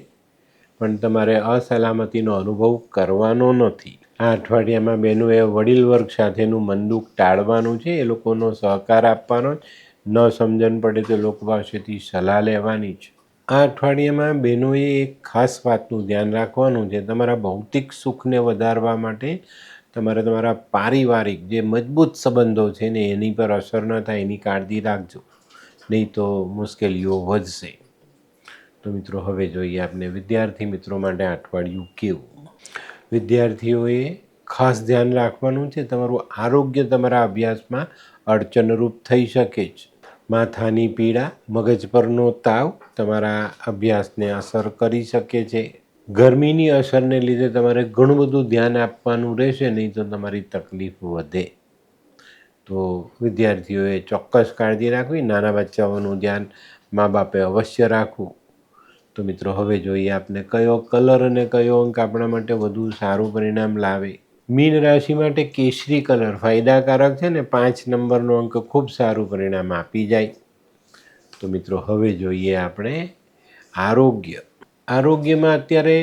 પણ તમારે અસલામતીનો અનુભવ કરવાનો નથી. આ અઠવાડિયામાં બહેનોએ વડીલ વર્ગ સાથેનું મનદુખ ટાળવાનું છે. એ લોકોનો સહકાર આપવાનો જ. ન સમજણ પડે તો લોકો પાસેથી સલાહ લેવાની છે. આ અઠવાડિયામાં બહેનોએ એક ખાસ વાતનું ધ્યાન રાખવાનું છે. તમારા ભૌતિક સુખને વધારવા માટે તમારે તમારા પારિવારિક જે મજબૂત સંબંધો છે ને એની પર અસર ન થાય એની કાળજી રાખજો, નહીં તો મુશ્કેલીઓ વધશે. તો મિત્રો, હવે જોઈએ આપણે વિદ્યાર્થી મિત્રો માટે આ અઠવાડિયું કેવું. વિદ્યાર્થીઓએ ખાસ ધ્યાન રાખવાનું છે. તમારું આરોગ્ય તમારા અભ્યાસમાં અડચણરૂપ થઈ શકે છે. માથાની પીડા, મગજ પરનો તાવ તમારા અભ્યાસને અસર કરી શકે છે. ગરમીની અસરને લીધે તમારે ઘણું બધું ધ્યાન આપવાનું રહેશે, નહીં તો તમારી તકલીફ વધે. તો વિદ્યાર્થીઓએ ચોક્કસ કાળજી રાખવી. નાના બચ્ચાઓનું ધ્યાન મા બાપે અવશ્ય રાખવું. તો મિત્રો, હવે જોઈએ આપણે કયો કલર અને કયો અંક આપણા માટે વધુ સારું પરિણામ લાવે. મીન રાશિ માટે કેસરી કલર ફાયદાકારક છે ને 5 નંબરનો અંક ખૂબ સારું પરિણામ આપી જાય. તો મિત્રો, હવે જોઈએ આપણે આરોગ્ય. આરોગ્યમાં અત્યારે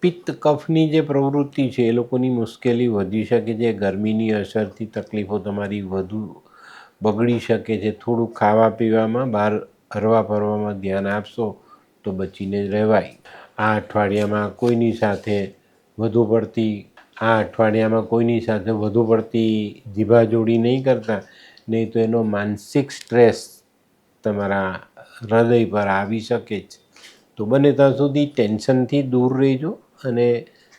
પિત્ત કફની જે પ્રવૃત્તિ છે એ લોકોની મુશ્કેલી વધી શકે છે. ગરમીની અસરથી તકલીફો તમારી વધુ બગડી શકે છે. થોડું ખાવા પીવામાં, બહાર હરવા ફરવામાં ધ્યાન આપશો તો બચીને જ રહેવાય. આ અઠવાડિયામાં કોઈની સાથે વધુ પડતી જીભાજોડી નહીં કરતા, નહીં તો એનો માનસિક સ્ટ્રેસ તમારા હૃદય પર આવી શકે છે. તો બને ત્યાં સુધી ટેન્શનથી દૂર રહેજો અને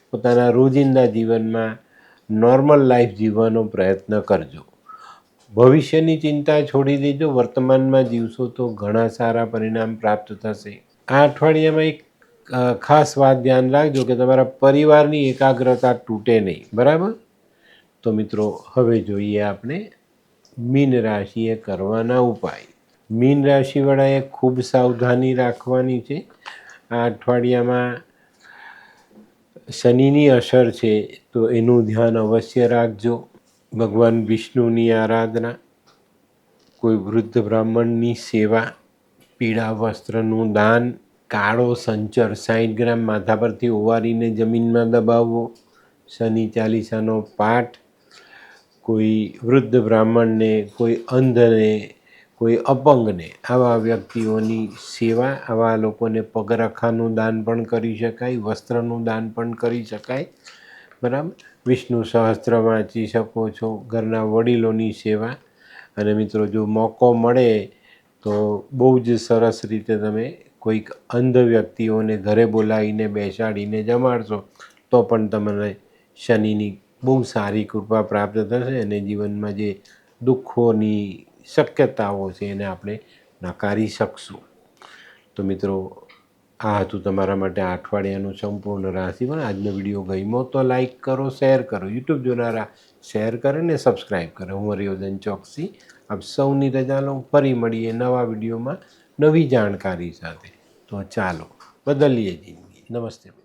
પોતાના રોજિંદા જીવનમાં નોર્મલ લાઈફ જીવવાનો પ્રયત્ન કરજો. ભવિષ્યની ચિંતા છોડી દેજો. વર્તમાનમાં જીવશો તો ઘણા સારા પરિણામ પ્રાપ્ત થશે. આ અઠવાડિયામાં એક ખાસ વાત ધ્યાન રાખજો કે તમારા પરિવારની એકાગ્રતા તૂટે નહીં. બરાબર? તો મિત્રો, હવે જોઈએ આપણે મીન રાશિએ કરવાના ઉપાય. મીન રાશિવાળાએ ખૂબ સાવધાની રાખવાની છે. આ અઠવાડિયામાં શનિની અસર છે, તો એનું ધ્યાન અવશ્ય રાખજો. ભગવાન વિષ્ણુની આરાધના, કોઈ વૃદ્ધ બ્રાહ્મણની સેવા, પીળા વસ્ત્રનું દાન, કાળો સંચર 60 ગ્રામ માથા પરથી ઓવારીને જમીનમાં દબાવવો, શનિ ચાલીસાનો પાઠ, કોઈ વૃદ્ધ બ્રાહ્મણને, કોઈ અંધને, કોઈ અપંગને, આવા વ્યક્તિઓની સેવા. આવા લોકોને પગરખાનું દાન પણ કરી શકાય, વસ્ત્રનું દાન પણ કરી શકાય. બરાબર? વિષ્ણુ સહસ્ત્ર વાંચી શકો છો. ઘરના વડીલોની સેવા. અને મિત્રો, જો મોકો મળે તો બહુ જ સરસ રીતે તમે કોઈક અંધ વ્યક્તિઓને ઘરે બોલાવીને બેસાડીને જમાડશો તો પણ તમને શનિની બહુ સારી કૃપા પ્રાપ્ત થશે અને જીવનમાં જે દુઃખોની શક્યતાઓ છે એને આપણે નકારી શકશું. તો મિત્રો, આ હતું તમારા માટે આ અઠવાડિયાનું સંપૂર્ણ રાશિફળ. આજનો વિડીયો ગમ્યો તો લાઈક કરો, શેર કરો. યુટ્યુબ જોનારા શેર કરે ને સબસ્ક્રાઈબ કરે. હું હરિવર્ધન ચોકસી આપ સૌની રજા લઉં. ફરી મળીએ નવા વિડીયોમાં નવી જાણકારી સાથે. તો ચાલો બદલીએ જિંદગી. નમસ્તે.